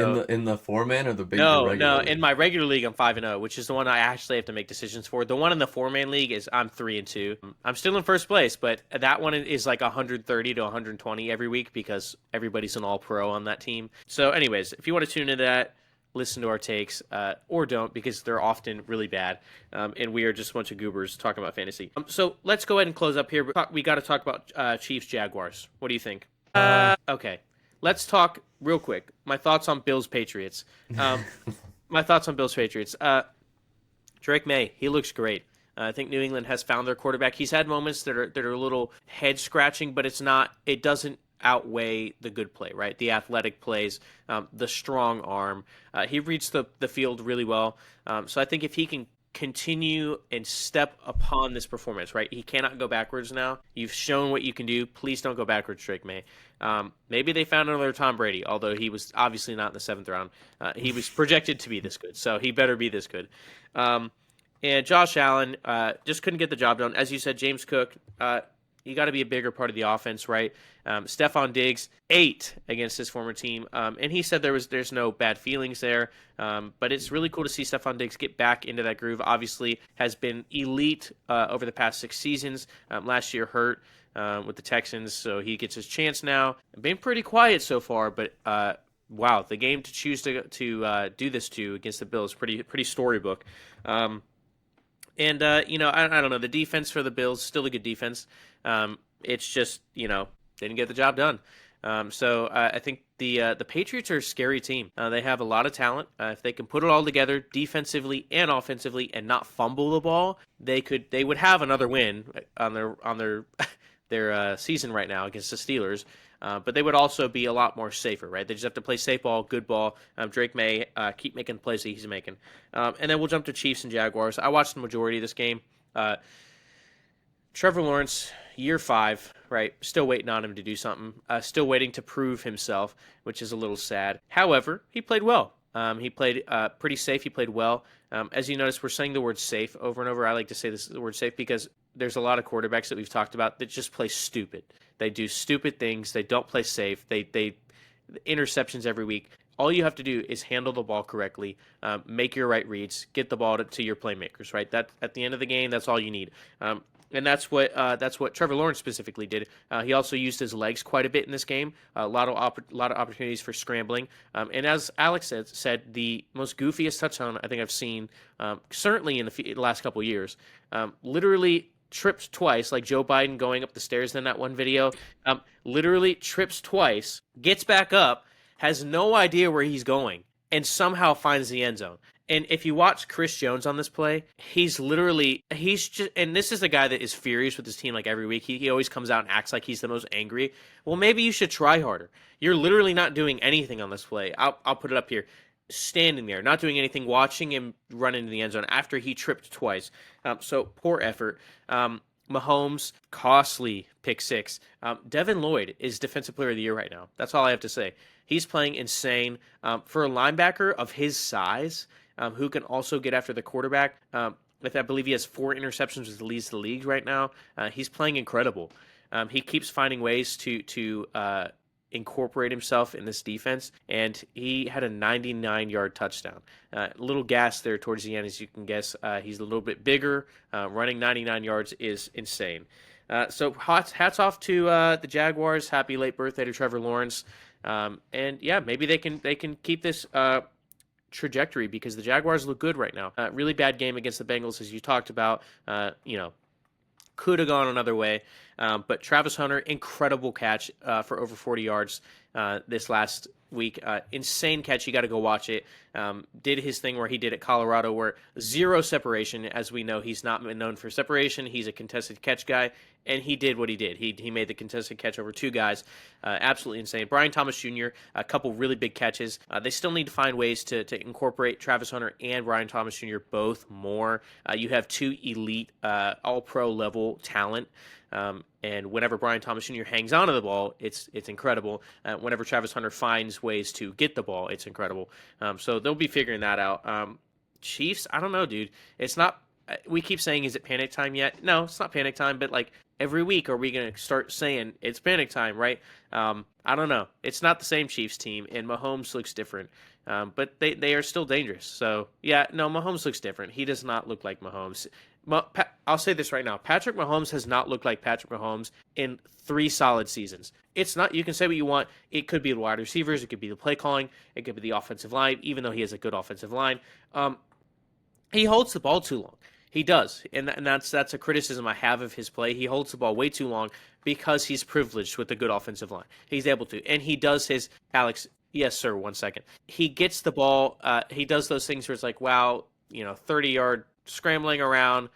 4-man or the big No, regular league? in my regular league I'm 5-0, which is the one I actually have to make decisions for. The one in the 4-man league is I'm 3-2. I'm still in first place, but that one is like 130 to 120 every week because everybody's an all-pro on that team. So anyways, if you want to tune into that, listen to our takes, or don't, because they're often really bad, and we are just a bunch of goobers talking about fantasy. So let's go ahead and close up here. We got to talk about Chiefs-Jaguars. What do you think? Okay. Let's talk real quick. My thoughts on Bills-Patriots. Drake May, he looks great. I think New England has found their quarterback. He's had moments that are a little head-scratching, but it doesn't outweigh the good play, right? The athletic plays, the strong arm. He reads the field really well. So I think if he can continue and step upon this performance, right? He cannot go backwards now. You've shown what you can do. Please don't go backwards, Drake May. Maybe they found another Tom Brady, although he was obviously not in the 7th round. He was projected to be this good, so he better be this good. And Josh Allen just couldn't get the job done. As you said, James Cook, you got to be a bigger part of the offense, right? Stephon Diggs, 8 against his former team. And he said there's no bad feelings there. But it's really cool to see Stephon Diggs get back into that groove. Obviously has been elite over the past 6 seasons. Last year hurt with the Texans, so he gets his chance now. Been pretty quiet so far, but wow, the game to choose to do this to against the Bills, pretty storybook. I don't know. The defense for the Bills, still a good defense. It's just, didn't get the job done. So I think the Patriots are a scary team. They have a lot of talent. If they can put it all together defensively and offensively and not fumble the ball, they would have another win on their season right now against the Steelers. But they would also be a lot more safer, right? They just have to play safe ball, good ball. Drake May keep making the plays that he's making. And then we'll jump to Chiefs and Jaguars. I watched the majority of this game. Trevor Lawrence, year 5, right? Still waiting on him to do something. Still waiting to prove himself, which is a little sad. However, he played well. He played pretty safe. He played well. As you notice, we're saying the word safe over and over. I like to say the word safe because there's a lot of quarterbacks that we've talked about that just play stupid. They do stupid things. They don't play safe. They interceptions every week. All you have to do is handle the ball correctly, make your right reads, get the ball to your playmakers, right? That at the end of the game, that's all you need. And that's what Trevor Lawrence specifically did. He also used his legs quite a bit in this game. A lot of opportunities for scrambling. And as Alex said, the most goofiest touchdown I think I've seen, certainly in the last couple of years. Literally tripped twice, like Joe Biden going up the stairs in that one video. Literally trips twice, gets back up, has no idea where he's going, and somehow finds the end zone. And if you watch Chris Jones on this play, he's just, and this is a guy that is furious with his team like every week. He always comes out and acts like he's the most angry. Well, maybe you should try harder. You're literally not doing anything on this play. I'll put it up here. Standing there, not doing anything, watching him run into the end zone after he tripped twice. So poor effort. Mahomes, costly pick six. Devin Lloyd is Defensive Player of the Year right now. That's all I have to say. He's playing insane. For a linebacker of his size, who can also get after the quarterback, I believe he has 4 interceptions, which leads the league right now. He's playing incredible. He keeps finding ways to incorporate himself in this defense, and he had a 99-yard touchdown. Little gas there towards the end, as you can guess. He's a little bit bigger. Running 99 yards is insane. So hats off to the Jaguars. Happy late birthday to Trevor Lawrence. And yeah, maybe they can keep this trajectory, because the Jaguars look good right now. Really bad game against the Bengals, as you talked about. Could have gone another way. But Travis Hunter, incredible catch for over 40 yards this last week. Insane catch. You got to go watch it. Did his thing where he did at Colorado, where zero separation. As we know, he's not been known for separation. He's a contested catch guy, and he did what he did. He made the contested catch over 2 guys. Absolutely insane. Brian Thomas Jr., a couple really big catches. They still need to find ways to incorporate Travis Hunter and Brian Thomas Jr. both more. You have 2 elite all-pro level talent. And whenever Brian Thomas Jr. hangs onto the ball, it's incredible. Whenever Travis Hunter finds ways to get the ball, it's incredible. So they'll be figuring that out. Chiefs, I don't know, dude. It's not. We keep saying, is it panic time yet? No, it's not panic time. But like every week, are we going to start saying it's panic time, right? I don't know. It's not the same Chiefs team, and Mahomes looks different. But they are still dangerous. So yeah, no, Mahomes looks different. He does not look like Mahomes. I'll say this right now. Patrick Mahomes has not looked like Patrick Mahomes in 3 solid seasons. It's not, you can say what you want. It could be the wide receivers. It could be the play calling. It could be the offensive line, even though he has a good offensive line. He holds the ball too long. He does. And that's a criticism I have of his play. He holds the ball way too long because he's privileged with a good offensive line. He's able to. And he does his, Alex, yes, sir, 1 second. He gets the ball. He does those things where it's like, wow, 30-yard scrambling around,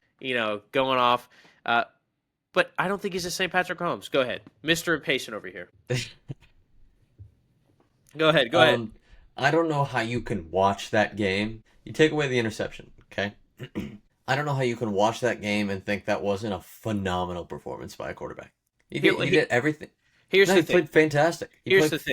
going off. But I don't think he's the same Patrick Mahomes. Go ahead. Mr. Impatient over here. Go ahead. I don't know how you can watch that game. You take away the interception, okay? I don't know how you can watch that game and think that wasn't a phenomenal performance by a quarterback. He did everything. Here's the thing. He played fantastic.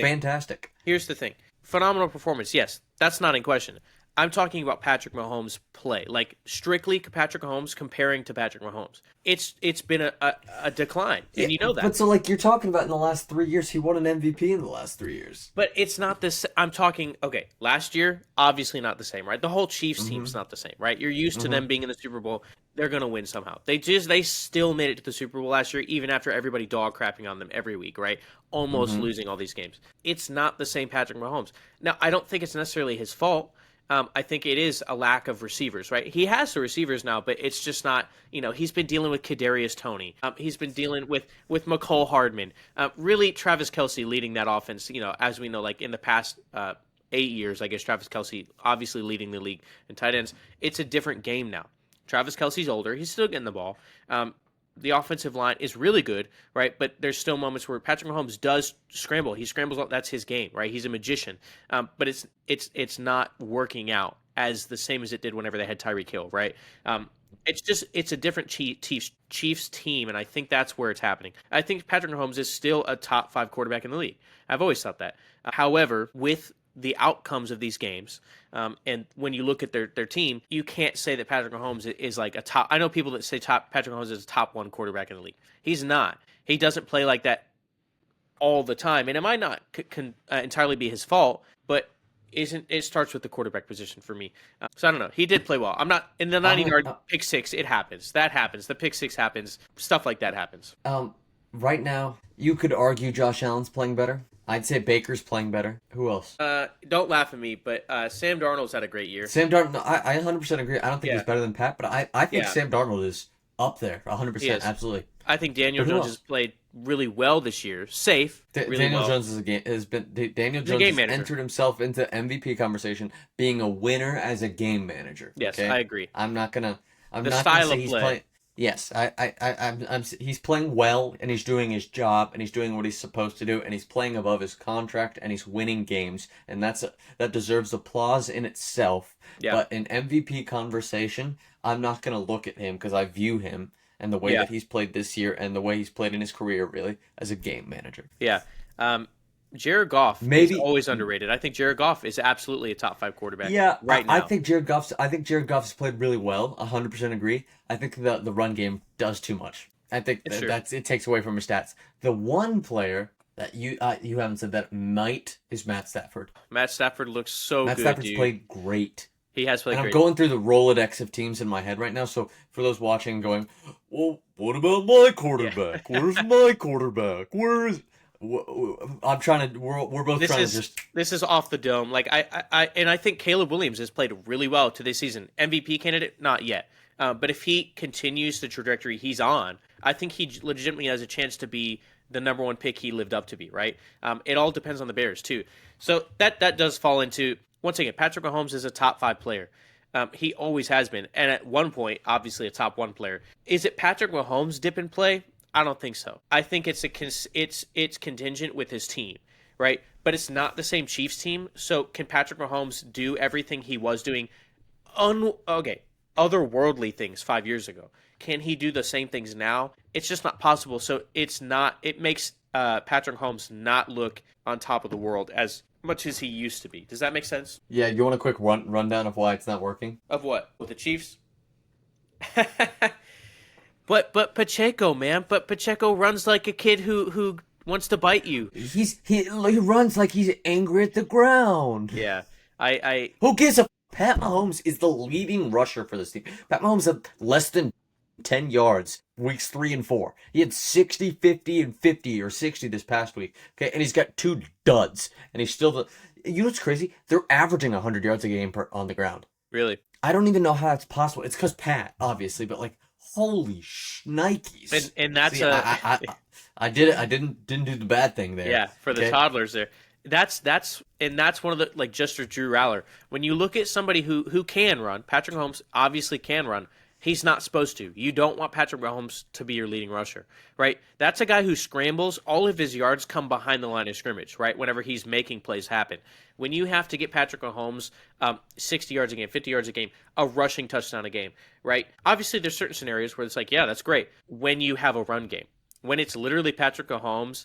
Fantastic. Here's the thing. Phenomenal performance, yes. That's not in question. I'm talking about Patrick Mahomes' play, like strictly Patrick Mahomes comparing to Patrick Mahomes. It's been a decline, and you know that. But so like you're talking about in the last 3 years, he won an MVP in the last 3 years. But it's not this. I'm talking, okay, last year, obviously not the same, right? The whole Chiefs team's not the same, right? You're used to them being in the Super Bowl. They're going to win somehow. They still made it to the Super Bowl last year, even after everybody dog crapping on them every week, right? Almost losing all these games. It's not the same Patrick Mahomes. Now, I don't think it's necessarily his fault. I think it is a lack of receivers, right? He has the receivers now, but it's just not, he's been dealing with Kadarius Toney. He's been dealing with McCole Hardman. Really, Travis Kelce leading that offense, as we know, like in the past 8 years, I guess Travis Kelce obviously leading the league in tight ends. It's a different game now. Travis Kelce's older. He's still getting the ball. The offensive line is really good, right? But there's still moments where Patrick Mahomes does scramble. He scrambles. That's his game, right? He's a magician. But it's not working out as the same as it did whenever they had Tyreek Hill, right? It's a different Chiefs team, and I think that's where it's happening. I think Patrick Mahomes is still a top 5 quarterback in the league. I've always thought that. However, with the outcomes of these games, and when you look at their team, you can't say that Patrick Mahomes is like a top. I know people that say Patrick Mahomes is a top 1 quarterback in the league. He's not. He doesn't play like that all the time, and it might not entirely be his fault, but it starts with the quarterback position for me. So I don't know. He did play well. I'm not in the 90-yard pick six. It happens. That happens. The pick six happens. Stuff like that happens. Right now, you could argue Josh Allen's playing better. I'd say Baker's playing better. Who else? Don't laugh at me, but Sam Darnold's had a great year. Sam Darnold, no, I 100% agree. I don't think he's better than Pat, but I think Sam Darnold is up there, 100%, absolutely. I think Daniel Jones has played really well this year. Safe. Daniel Jones has entered himself into MVP conversation, being a winner as a game manager. Yes, okay? I agree. I'm not gonna say he's playing. Yes, he's playing well, and he's doing his job, and he's doing what he's supposed to do, and he's playing above his contract, and he's winning games, and that deserves applause in itself. Yeah. But in MVP conversation, I'm not gonna look at him because I view him and the way Yeah. that he's played this year and the way he's played in his career, really, as a game manager. Yeah. Jared Goff is Maybe. always underrated. I think Jared Goff is absolutely a top 5 quarterback Yeah, right I now. think Jared Goff's played really well. 100% agree. I think the run game does too much. I think Sure. it takes away from his stats. The one player that you haven't said that might is Matt Stafford. Matt Stafford looks so Matt good, Stafford's dude. played great. He has played And I'm great. going through the Rolodex of teams in my head right now. So for those watching, going, well, what about my quarterback? Where's my quarterback? Where is? I'm trying to. We're both trying to just. This is off the dome. Like I think Caleb Williams has played really well to this season. MVP candidate, not yet. But if he continues the trajectory he's on, I think he legitimately has a chance to be the number 1 pick he lived up to be. Right. It all depends on the Bears too. So that does fall into, once again, Patrick Mahomes is a top 5 player. He always has been, and at one point, obviously a top 1 player. Is it Patrick Mahomes' dip and play? I don't think so. I think it's contingent with his team, right? But it's not the same Chiefs team. So can Patrick Mahomes do everything he was doing? Otherworldly things 5 years ago. Can he do the same things now? It's just not possible. So it makes Patrick Mahomes not look on top of the world as much as he used to be. Does that make sense? Yeah, you want a quick rundown of why it's not working? Of what? With the Chiefs? But Pacheco, man. But Pacheco runs like a kid who wants to bite you. He runs like he's angry at the ground. Yeah. Who gives a? Pat Mahomes is the leading rusher for this team. Pat Mahomes had less than 10 yards weeks 3 and 4. He had 60, 50, and 50 or 60 this past week. Okay, and he's got 2 duds, and he's still the. You know what's crazy? They're averaging 100 yards a game on the ground. Really? I don't even know how that's possible. It's because Pat, obviously, but like, holy shnikes! And that's See, I did it. I didn't do the bad thing there. Yeah, for the toddlers there. That's one of the, like, just for Drew Raller. When you look at somebody who can run, Patrick Mahomes obviously can run. He's not supposed to. You don't want Patrick Mahomes to be your leading rusher, right? That's a guy who scrambles. All of his yards come behind the line of scrimmage, right? Whenever he's making plays happen. When you have to get Patrick Mahomes 60 yards a game, 50 yards a game, a rushing touchdown a game, right? Obviously, there's certain scenarios where it's like, yeah, that's great. When you have a run game, when it's literally Patrick Mahomes,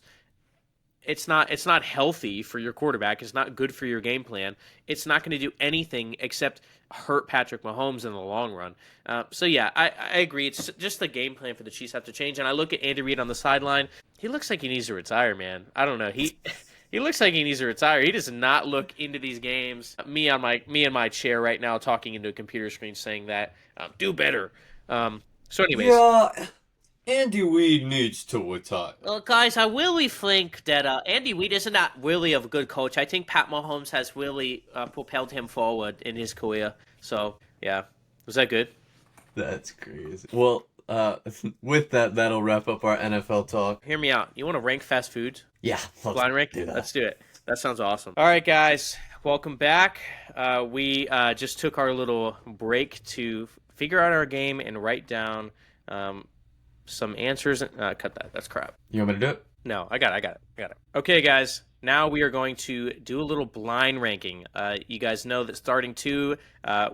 it's not healthy for your quarterback. It's not good for your game plan. It's not going to do anything except hurt Patrick Mahomes in the long run. So yeah, I agree. It's just the game plan for the Chiefs have to change. And I look at Andy Reid on the sideline. He looks like he needs to retire, man. I don't know. He looks like he needs to retire. He does not look into these games. Me in my chair right now, talking into a computer screen, saying that do better. So anyways. Yeah. Andy Reid needs to retire. Well, guys, I really think that Andy Reid is not really a good coach. I think Pat Mahomes has really propelled him forward in his career. So, yeah. Was that good? That's crazy. Well, with that, that'll wrap up our NFL talk. Hear me out. You want to rank fast foods? Yeah. Blind rank? do that. Let's do it. That sounds awesome. All right, guys. Welcome back. We just took our little break to figure out our game and write down some answers. Cut that. That's crap. You want me to do it? No, I got it. Okay, guys. Now we are going to do a little blind ranking. You guys know that starting 2,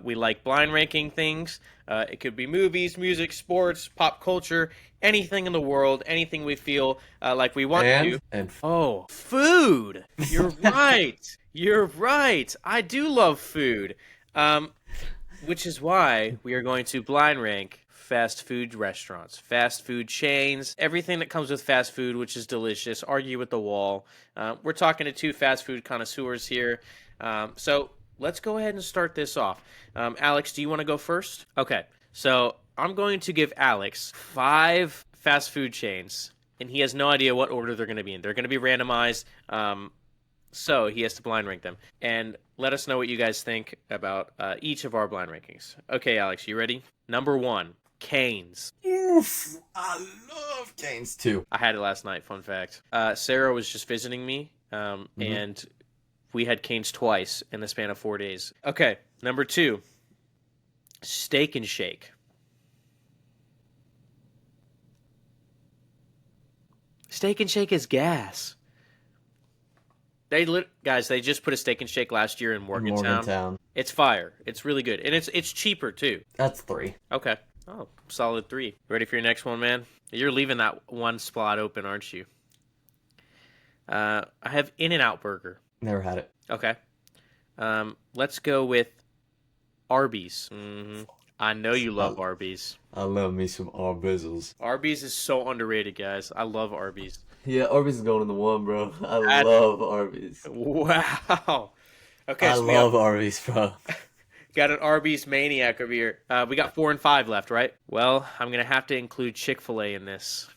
we like blind ranking things. It could be movies, music, sports, pop culture, anything in the world, anything we feel like we want to. Oh, food! You're right. You're right. I do love food. Which is why we are going to blind rank fast food restaurants, fast food chains, everything that comes with fast food, which is delicious. Argue with the wall. We're talking to 2 fast food connoisseurs here. So let's go ahead and start this off. Alex, do you want to go first? Okay. So I'm going to give Alex 5 fast food chains, and he has no idea what order they're going to be in. They're going to be randomized. So he has to blind rank them. And let us know what you guys think about each of our blind rankings. Okay, Alex, you ready? Number 1. Canes. Oof, I love Canes too. I had it last night, fun fact. Sarah was just visiting me, and we had Canes twice in the span of 4 days. Okay, number 2, Steak and Shake. Steak and Shake is gas. Guys, they just put a Steak and Shake last year in Morgantown. It's fire. It's really good, and it's cheaper too. That's 3. Okay. Oh, solid 3. Ready for your next one, man? You're leaving that one spot open, aren't you? I have In-N-Out Burger. Never had it. Okay. Let's go with Arby's. I know you love Arby's. I love me some Arby's. Arby's is so underrated, guys. I love Arby's. Yeah, Arby's is going in the 1, bro. I love Arby's. Wow. Okay, I so love Arby's, bro. got an Arby's maniac over here. We got 4 and 5 left, right? Well, I'm going to have to include Chick-fil-A in this.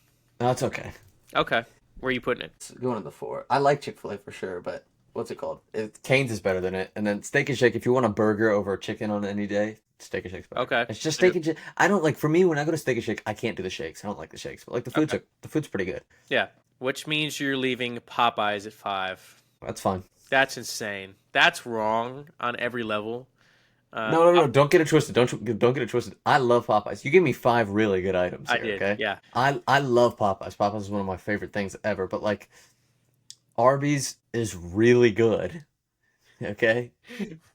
No, it's okay. Okay. Where are you putting it? It's going in the 4. I like Chick-fil-A for sure, but what's it called? Cane's is better than it. And then Steak and Shake, if you want a burger over chicken on any day, Steak and Shake's better. Okay. It's just Steak and Shake. I don't like, for me, when I go to Steak and Shake, I can't do the shakes. I don't like the shakes. But like the food's pretty good. Yeah. Which means you're leaving Popeyes at 5. That's fine. That's insane. That's wrong on every level. No. Don't get it twisted. Don't get it twisted. I love Popeyes. You give me 5 really good items here, I did, okay? yeah. I love Popeyes. Popeyes is one of my favorite things ever. But like, Arby's is really good. Okay?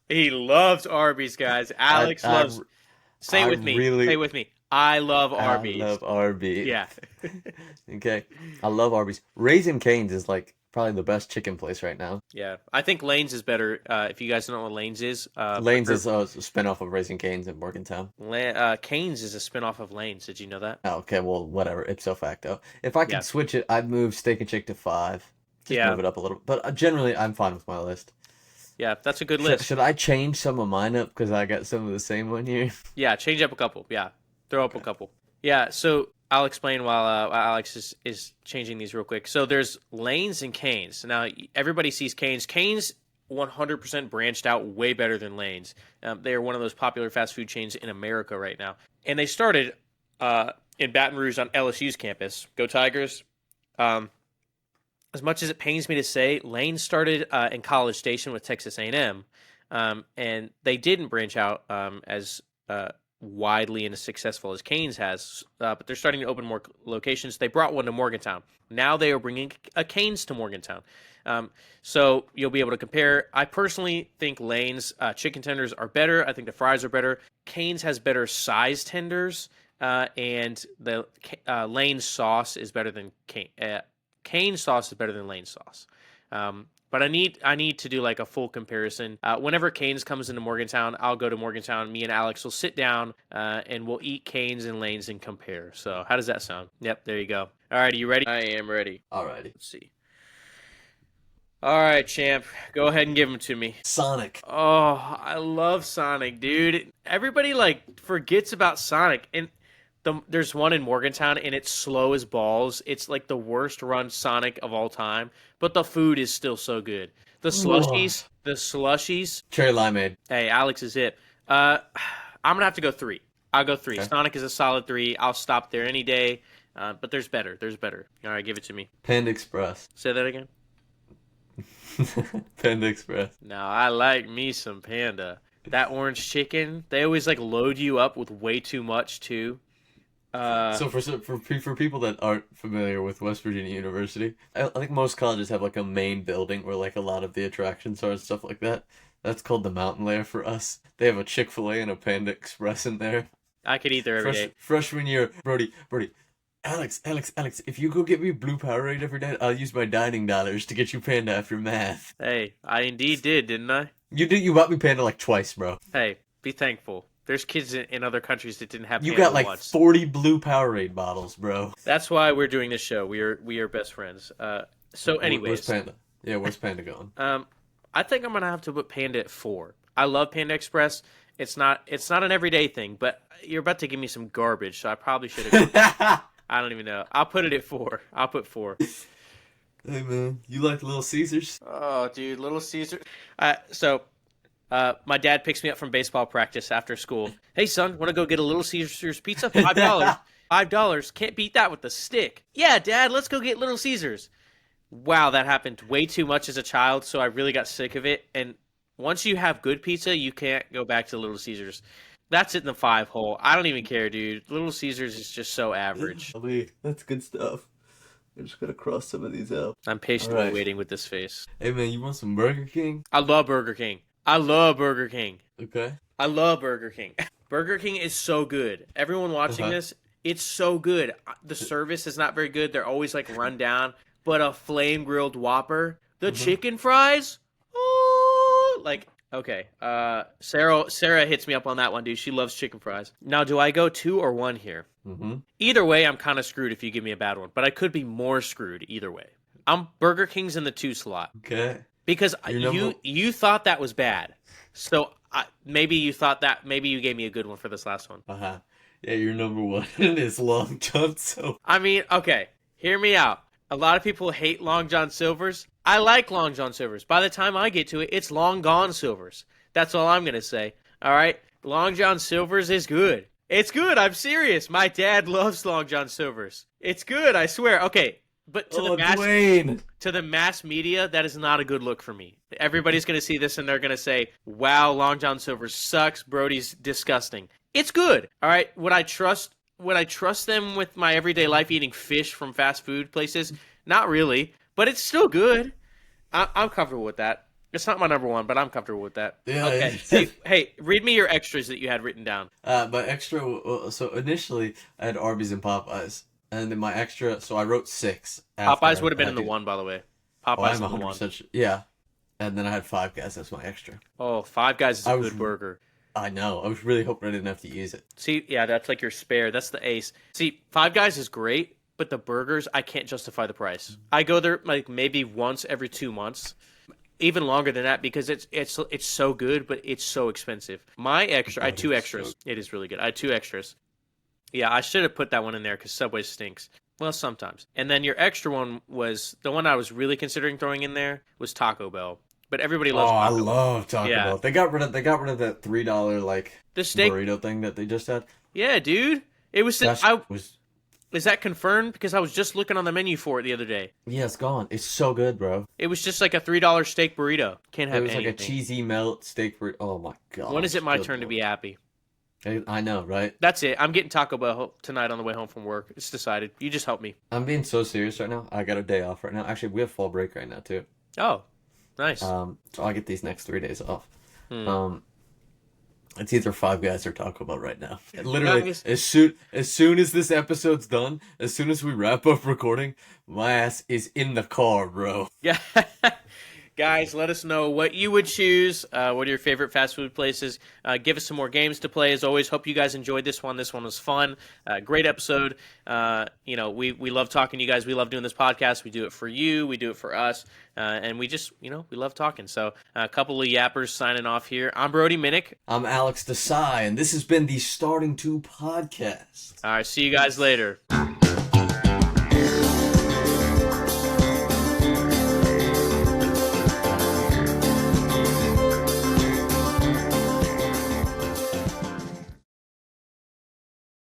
He loves Arby's, guys. Alex loves. Say it with me. Say it with me. I love Arby's. I love Arby's. Yeah. Okay. I love Arby's. Raising Cane's is like probably the best chicken place right now. Yeah. I think Lane's is better. If you guys don't know what Lane's is. Lane's is a spinoff of Raising Cane's in Morgantown. Cane's is a spinoff of Lane's. Did you know that? Oh, okay, well, whatever. Ipso facto. If I could switch it, I'd move Steak and Shake to 5. Just move it up a little. But generally, I'm fine with my list. Yeah, that's a good list. Should I change some of mine up because I got some of the same one here? Yeah, change up a couple. Yeah, throw up a couple. Yeah, so I'll explain while Alex is changing these real quick. So there's Lane's and Cane's. Now, everybody sees Cane's. Cane's 100% branched out way better than Lane's. They are one of those popular fast food chains in America right now. And they started in Baton Rouge on LSU's campus. Go Tigers. As much as it pains me to say, Lane started in College Station with Texas A&M, and they didn't branch out as widely and as successful as Cane's has, but they're starting to open more locations. They brought one to Morgantown. Now they are bringing a Cane's to Morgantown. So you'll be able to compare. I personally think Lane's chicken tenders are better. I think the fries are better. Cane's has better size tenders, and the Lane's sauce is better than Cane's sauce is better than Lane's sauce. But I need to do like a full comparison. Whenever Cane's comes into Morgantown, I'll go to Morgantown. Me and Alex will sit down and we'll eat Cane's and Lane's and compare. So how does that sound? Yep, there you go. All right, are you ready? I am ready. Alrighty. Let's see. All right, champ. Go ahead and give them to me. Sonic. Oh, I love Sonic, dude. Everybody like forgets about Sonic, and there's one in Morgantown, and it's slow as balls. It's like the worst run Sonic of all time, but the food is still so good. The slushies. Cherry limeade. Hey, Alex is it. I'm gonna have to go 3. I'll go 3. Okay. Sonic is a solid 3. I'll stop there any day. But there's better. There's better. All right, give it to me. Panda Express. Say that again. Panda Express. No, I like me some Panda. That orange chicken, they always like load you up with way too much too. So for people that aren't familiar with West Virginia University, I think most colleges have like a main building where like a lot of the attractions are and stuff like that. That's called the Mountain Lair for us. They have a Chick-fil-A and a Panda Express in there. I could eat there every day. Freshman year, Brody, Alex, if you go get me Blue Powerade every day, I'll use my dining dollars to get you Panda after math. Hey, I indeed did, didn't I? You did. You bought me Panda like twice, bro. Hey, be thankful. There's kids in other countries that didn't have Panda You got like once. 40 Blue Powerade bottles, bro. That's why we're doing this show. We are best friends. So anyways. Where's Panda? Yeah, where's Panda going? I think I'm gonna have to put Panda at 4. I love Panda Express. It's not an everyday thing, but you're about to give me some garbage, so I probably should have. I don't even know. I'll put it at 4. I'll put 4. Hey man, you like Little Caesars? Oh, dude, Little Caesars. My dad picks me up from baseball practice after school. Hey, son, want to go get a Little Caesars pizza? $5. $5. Can't beat that with the stick. Yeah, Dad, let's go get Little Caesars. Wow, that happened way too much as a child, so I really got sick of it. And once you have good pizza, you can't go back to Little Caesars. That's it in the 5 hole. I don't even care, dude. Little Caesars is just so average. That's good stuff. I'm just gonna cross some of these out. I'm patiently waiting with this face. Hey man, you want some Burger King? I love Burger King. I love Burger King. Okay. I love Burger King. Burger King is so good. Everyone watching this, it's so good. The service is not very good. They're always like run down. But a flame grilled Whopper, the chicken fries, oh, like okay. Sarah hits me up on that one, dude. She loves chicken fries. Now, do I go 2 or 1 here? Either way, I'm kind of screwed if you give me a bad one. But I could be more screwed either way. Burger King's in the 2 slot. Okay. Because you thought that was bad, so maybe you gave me a good one for this last one. Yeah, your number 1 is Long John Silver. I mean, okay, hear me out. A lot of people hate Long John Silver's. I like Long John Silver's. By the time I get to it, it's long gone Silver's. That's all I'm gonna say. All right, Long John Silver's is good. It's good. I'm serious. My dad loves Long John Silver's. It's good. I swear. Okay. But to the mass media, that is not a good look for me. Everybody's going to see this and they're going to say, "Wow, Long John Silver sucks. Brody's disgusting." It's good. All right. Would I trust them with my everyday life eating fish from fast food places? Not really. But it's still good. I'm comfortable with that. It's not my number 1, but I'm comfortable with that. Yeah. Okay. Hey, read me your extras that you had written down. My extra. So initially, I had Arby's and Popeyes. And then my extra, so I wrote 6. Popeyes would have been in the 1, by the way. Popeyes in the 1. Yeah. And then I had Five Guys as my extra. Oh, Five Guys is a good burger. I know. I was really hoping I didn't have to use it. See, yeah, that's like your spare. That's the ace. See, Five Guys is great, but the burgers, I can't justify the price. I go there like maybe once every 2 months. Even longer than that because it's so good, but it's so expensive. My extra, I had 2 extras. It is really good. I had 2 extras. Yeah, I should have put that one in there because Subway stinks. Well, sometimes. And then your extra one was the one I was really considering throwing in there was Taco Bell. But everybody loves Taco Bell. I love Taco Bell. They got rid of that $3 like the steak burrito thing that they just had. Yeah, dude. It was. Is that confirmed? Because I was just looking on the menu for it the other day. Yeah, it's gone. It's so good, bro. It was just like a $3 steak burrito. Can't have anything. It was like a cheesy melt steak burrito. Oh my god. When is it my turn to be happy? I know, right? That's it. I'm getting Taco Bell tonight on the way home from work. It's decided. You just help me. I'm being so serious right now. I got a day off right now. Actually, we have fall break right now too. Oh, nice. So I get these next 3 days off. It's either Five Guys or Taco Bell right now. Literally, as soon as this episode's done, as soon as we wrap up recording, my ass is in the car, bro. Yeah. Guys, let us know what you would choose. What are your favorite fast food places? Give us some more games to play. As always, hope you guys enjoyed this one. This one was fun. Great episode. We love talking to you guys. We love doing this podcast. We do it for you. We do it for us. And we just, we love talking. So a couple of yappers signing off here. I'm Brody Minnick. I'm Alex Desai, and this has been the Starting Two Podcast. All right, see you guys later.